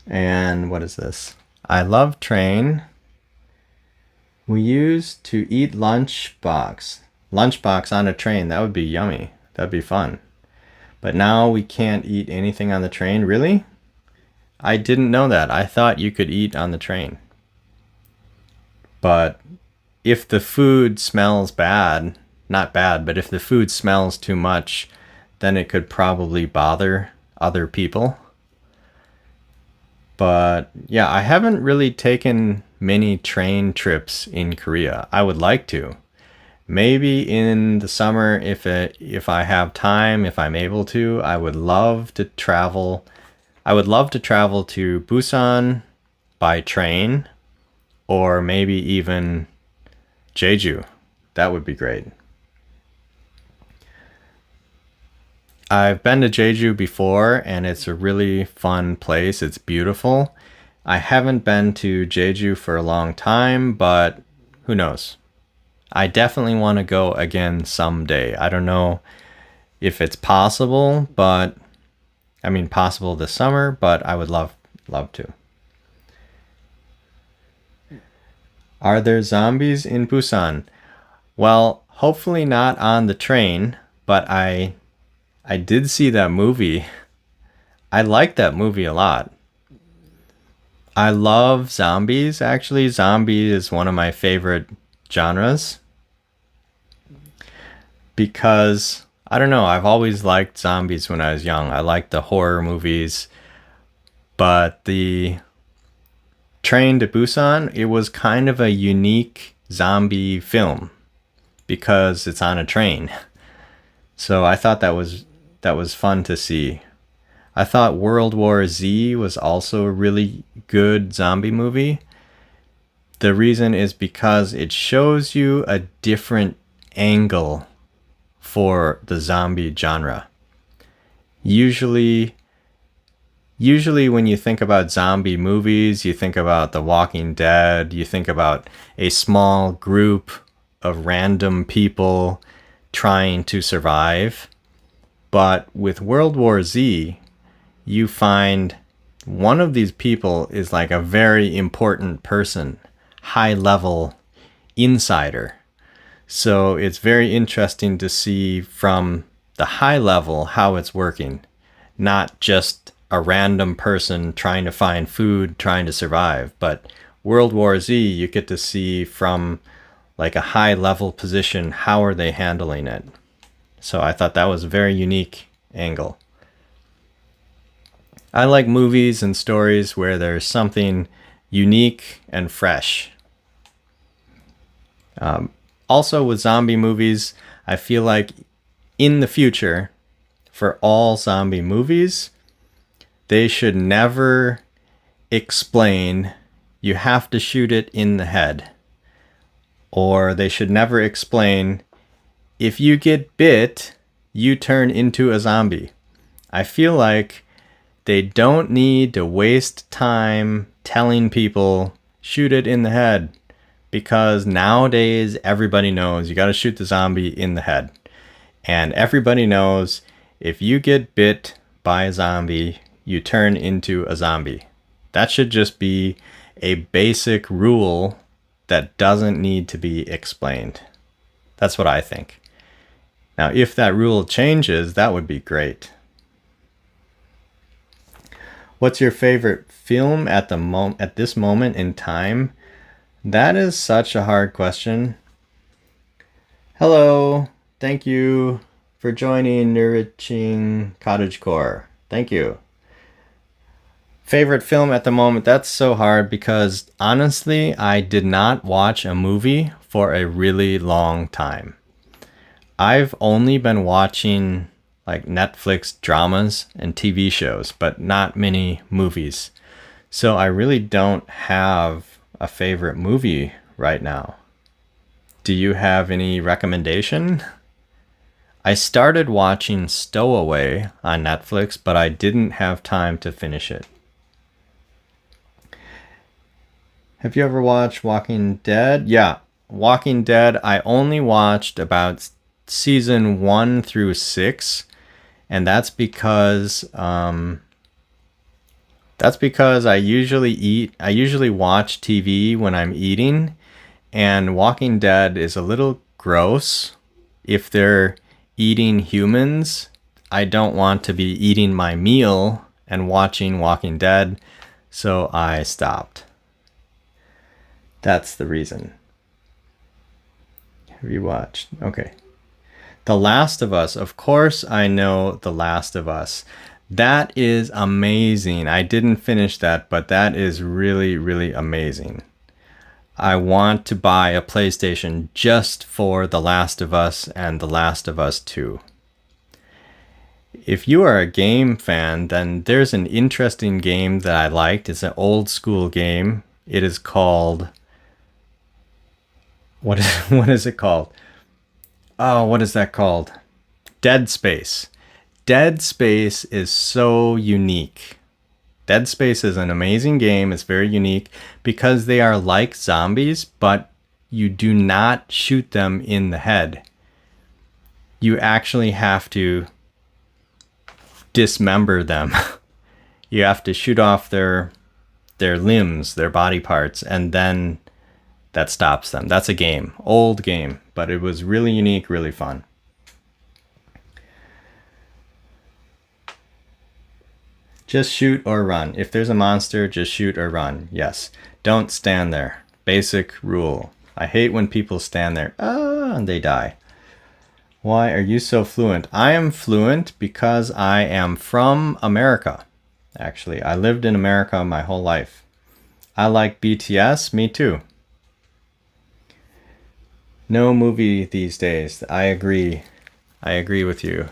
A: And what is this? I love train. We used to eat lunchbox on a train. That would be yummy. That'd be fun. But now we can't eat anything on the train. Really? I didn't know that. I thought you could eat on the train. But if the food smells bad, not bad, but if the food smells too much, then it could probably bother other people. But yeah, I haven't really taken many train trips in Korea. I would like to. Maybe in the summer, if I have time, if I'm able to, I would love to travel. I would love to travel to Busan by train, or maybe even Jeju. That would be great. I've been to Jeju before, and it's a really fun place. It's beautiful. I haven't been to Jeju for a long time, but who knows? I definitely want to go again someday. I don't know if it's possible, but possible this summer, but I would love to. Are there zombies in Busan? Well, hopefully not on the train, but I did see that movie. I like that movie a lot. I love zombies, actually. Zombie is one of my favorite genres because, I don't know, I've always liked zombies when I was young. I liked the horror movies, but the Train to Busan, it was kind of a unique zombie film because it's on a train. So I thought that was fun to see. I thought World War Z was also a really good zombie movie. The reason is because it shows you a different angle for the zombie genre. Usually when you think about zombie movies, you think about The Walking Dead, you think about a small group of random people trying to survive. But with World War Z, you find one of these people is like a very important person, high level insider. So it's very interesting to see from the high level how it's working, not just a random person trying to find food, trying to survive. But World War Z, you get to see from like a high level position, how are they handling it? So I thought that was a very unique angle. I like movies and stories where there's something unique and fresh. Also with zombie movies, I feel like in the future, for all zombie movies, they should never explain you have to shoot it in the head. Or they should never explain if you get bit, you turn into a zombie. I feel like they don't need to waste time telling people shoot it in the head, because nowadays everybody knows you got to shoot the zombie in the head. And everybody knows if you get bit by a zombie, you turn into a zombie. That should just be a basic rule that doesn't need to be explained. That's what I think. Now, if that rule changes, that would be great. What's your favorite film at this moment in time? That is such a hard question. Hello. Thank you for joining Nourishing Cottagecore. Thank you. Favorite film at the moment? That's so hard because honestly, I did not watch a movie for a really long time. I've only been watching like Netflix dramas and TV shows, but not many movies. So I really don't have a favorite movie right now. Do you have any recommendation? I started watching Stowaway on Netflix, but I didn't have time to finish it. Have you ever watched Walking Dead? Yeah, Walking Dead, I only watched about season 1 through 6, and that's because I usually watch TV when I'm eating, and Walking Dead is a little gross. If they're eating humans, I don't want to be eating my meal and watching Walking Dead, so I stopped. That's the reason. Have you watched? Okay. The Last of Us. Of course I know The Last of Us. That is amazing. I didn't finish that, but that is really, really amazing. I want to buy a PlayStation just for The Last of Us and The Last of Us 2. If you are a game fan, then there's an interesting game that I liked. It's an old school game. It is called... What is it called? Oh, what is that called? Dead Space. Dead Space is so unique. Dead Space is an amazing game. It's very unique because they are like zombies, but you do not shoot them in the head. You actually have to dismember them. You have to shoot off their limbs, their body parts, and then that stops them. That's a game. Old game, but it was really unique, really fun. Just shoot or run. If there's a monster, just shoot or run. Yes. Don't stand there. Basic rule. I hate when people stand there. And they die. Why are you so fluent? I am fluent because I am from America. Actually, I lived in America my whole life. I like BTS. Me too. No movie these days. I agree. I agree with you.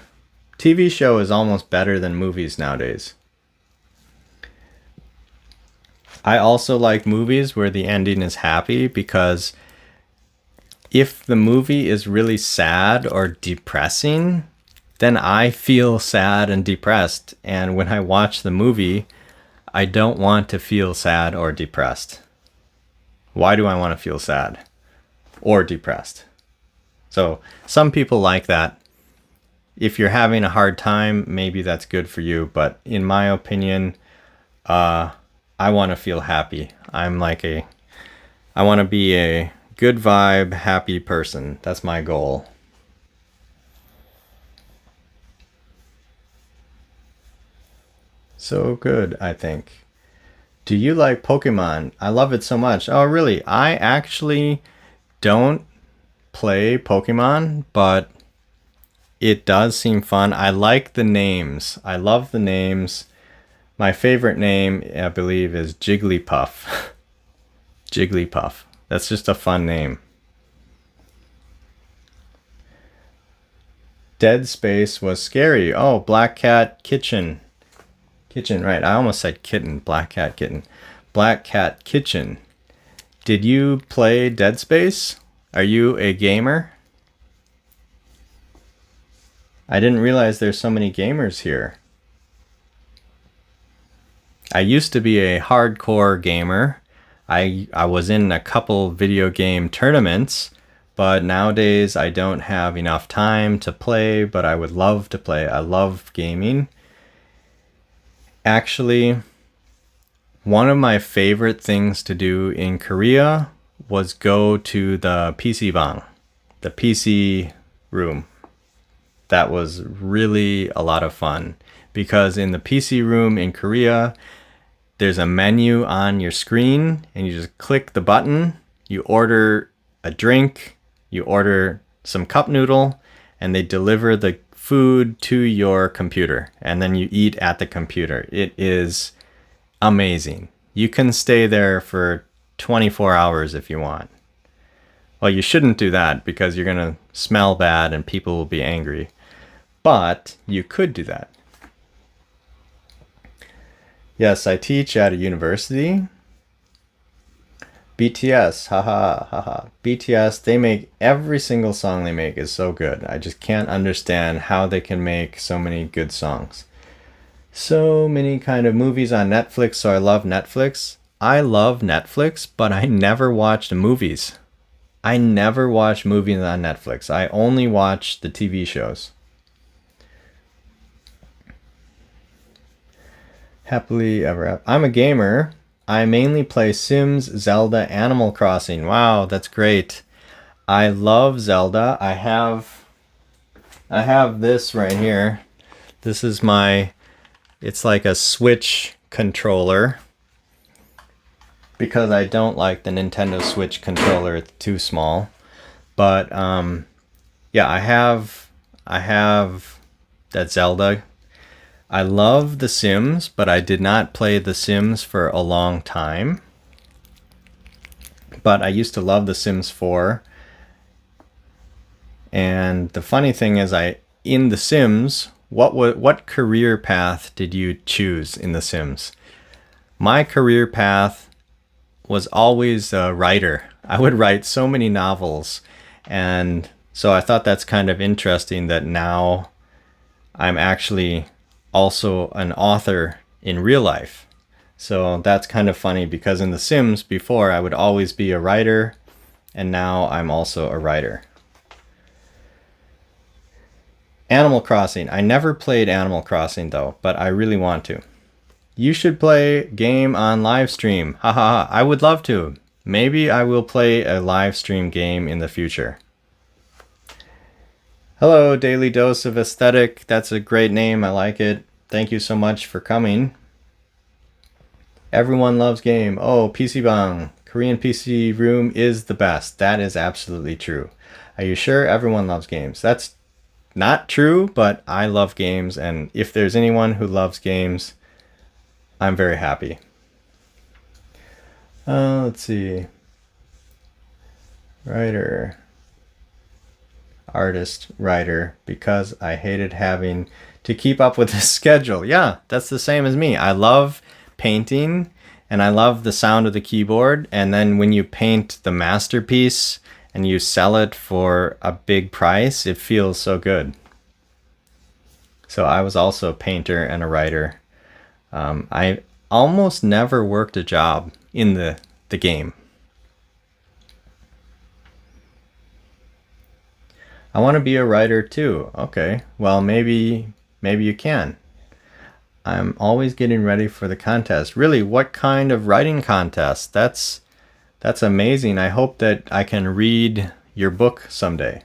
A: TV show is almost better than movies nowadays. I also like movies where the ending is happy, because if the movie is really sad or depressing, then I feel sad and depressed. And when I watch the movie, I don't want to feel sad or depressed. Why do I want to feel sad or depressed? So some people like that. If you're having a hard time, maybe that's good for you. But in my opinion, I want to feel happy. I want to be a good vibe, happy person. That's my goal. So good, I think. Do you like Pokemon? I love it so much. Oh, really? I actually don't play Pokemon, but it does seem fun. I like the names. I love the names. My favorite name, I believe, is Jigglypuff. Jigglypuff. That's just a fun name. Dead Space was scary. Oh, Black Cat Kitchen. Kitchen, right. I almost said kitten. Black Cat Kitten. Black Cat Kitchen. Did you play Dead Space? Are you a gamer? I didn't realize there's so many gamers here. I used to be a hardcore gamer. I was in a couple video game tournaments, but nowadays I don't have enough time to play, but I would love to play. I love gaming. Actually, one of my favorite things to do in Korea was go to the PC bang, the PC room. That was really a lot of fun, because in the PC room in Korea, there's a menu on your screen and you just click the button, you order a drink, you order some cup noodle, and they deliver the food to your computer, and then you eat at the computer. It is amazing. You can stay there for 24 hours if you want. Well, you shouldn't do that because you're going to smell bad and people will be angry. But you could do that. Yes, I teach at a university. BTS, haha, haha. BTS, they make every single song they make is so good. I just can't understand how they can make so many good songs. So many kind of movies on Netflix, so I love Netflix. I love Netflix, but I never watch the movies. I never watch movies on Netflix. I only watch the TV shows. Happily ever after. I'm a gamer. I mainly play Sims, Zelda, Animal Crossing. Wow, that's great. I love Zelda. I have this right here. This is it's like a Switch controller, because I don't like the Nintendo Switch controller. It's too small. But yeah, I have that Zelda. I love The Sims, but I did not play The Sims for a long time. But I used to love The Sims 4. And the funny thing is, in The Sims, what career path did you choose in The Sims? My career path was always a writer. I would write so many novels. And so I thought that's kind of interesting that now I'm actually also an author in real life. So that's kind of funny, because in The Sims before I would always be a writer, and now I'm also a writer. Animal Crossing. I never played Animal Crossing though, but I really want to. You should play game on live stream. Haha, I would love to. Maybe I will play a live stream game in the future. Hello, Daily Dose of Aesthetic. That's a great name. I like it. Thank you so much for coming. Everyone loves game. Oh, PC Bang. Korean PC room is the best. That is absolutely true. Are you sure? Everyone loves games. That's not true, but I love games, and if there's anyone who loves games, I'm very happy. Let's see. Writer. Artist, writer, because I hated having to keep up with the schedule. Yeah, that's the same as me. I love painting and I love the sound of the keyboard. And then when you paint the masterpiece and you sell it for a big price, it feels so good. So I was also a painter and a writer. I almost never worked a job in the game. I want to be a writer too. Okay, well maybe you can. I'm always getting ready for the contest. Really, what kind of writing contest? That's amazing. I hope that I can read your book someday.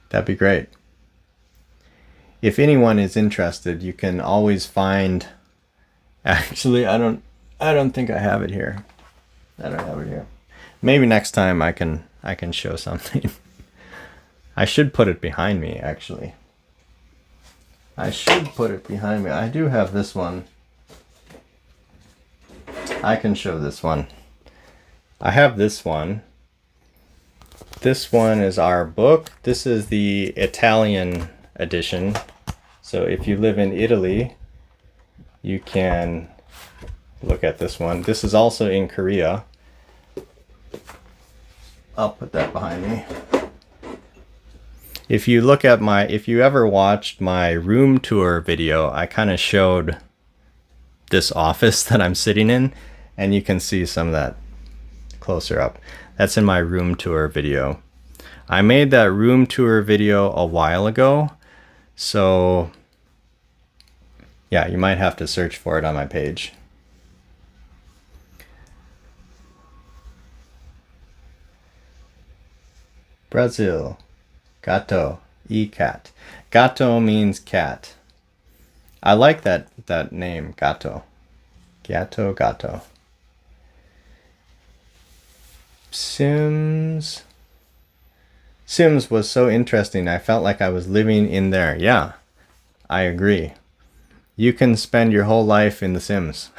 A: That'd be great. If anyone is interested, you can always find. Actually, I don't think I have it here. I don't have it here. Maybe next time I can show something. I should put it behind me, actually. I should put it behind me. I do have this one. I can show this one. I have this one. This one is our book. This is the Italian edition. So if you live in Italy, you can look at this one. This is also in Korea. I'll put that behind me. If you look at if you ever watched my room tour video, I kind of showed this office that I'm sitting in, and you can see some of that closer up. That's in my room tour video. I made that room tour video a while ago, so yeah, you might have to search for it on my page. Brazil. Gato, cat. Gato means cat. I like that name, Gato. Gato. Sims was so interesting. I felt like I was living in there. Yeah, I agree. You can spend your whole life in The Sims.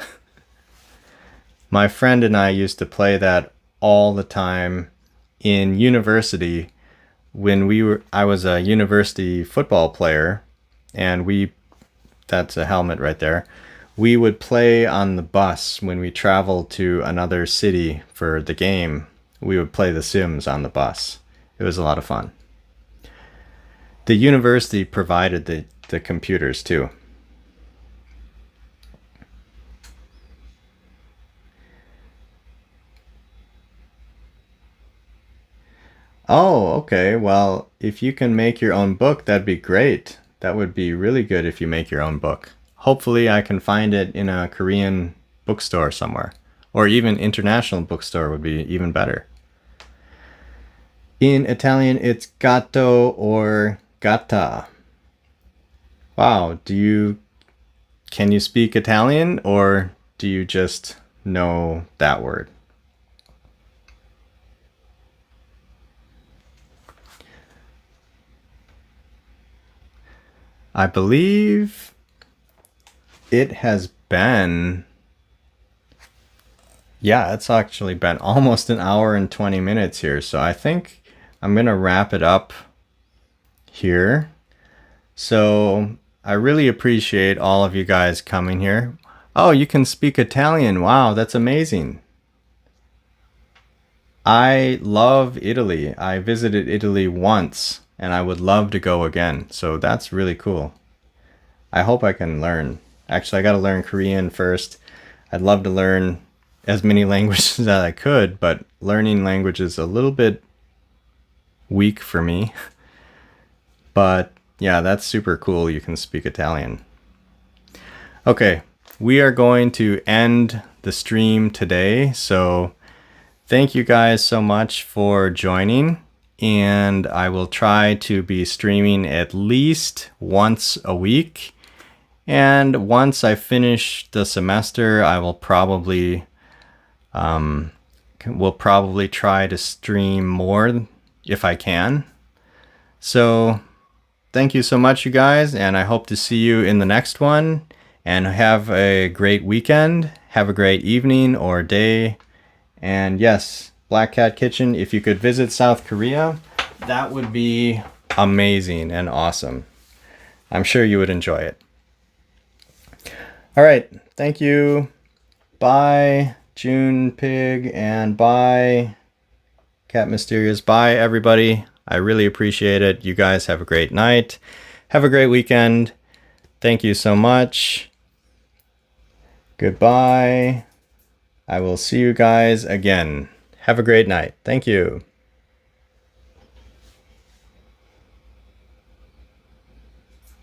A: My friend and I used to play that all the time in university. When I was a university football player, and that's a helmet right there. We would play on the bus when we traveled to another city for the game. We would play The Sims on the bus. It was a lot of fun. The university provided the computers too. Oh, okay. Well, if you can make your own book, that'd be great. That would be really good if you make your own book. Hopefully I can find it in a Korean bookstore somewhere. Or even international bookstore would be even better. In Italian, it's gatto or gatta. Wow, can you speak Italian, or do you just know that word? I believe it has been, yeah, it's actually been almost an hour and 20 minutes here. So I think I'm going to wrap it up here. So I really appreciate all of you guys coming here. Oh, you can speak Italian. Wow, that's amazing. I love Italy. I visited Italy once, and I would love to go again. So that's really cool. I hope I can learn. Actually, I got to learn Korean first. I'd love to learn as many languages as I could, but learning language is a little bit weak for me. But yeah, that's super cool. You can speak Italian. Okay, we are going to end the stream today. So thank you guys so much for joining. And I will try to be streaming at least once a week. And once I finish the semester, I will probably try to stream more if I can. So thank you so much, you guys, and I hope to see you in the next one. And have a great weekend. Have a great evening or day. And yes, Black Cat Kitchen, if you could visit South Korea, that would be amazing and awesome. I'm sure you would enjoy it. All right, thank you. Bye, June Pig, and bye, Cat Mysterious. Bye, everybody. I really appreciate it. You guys have a great night. Have a great weekend. Thank you so much. Goodbye. I will see you guys again. Have a great night. Thank you.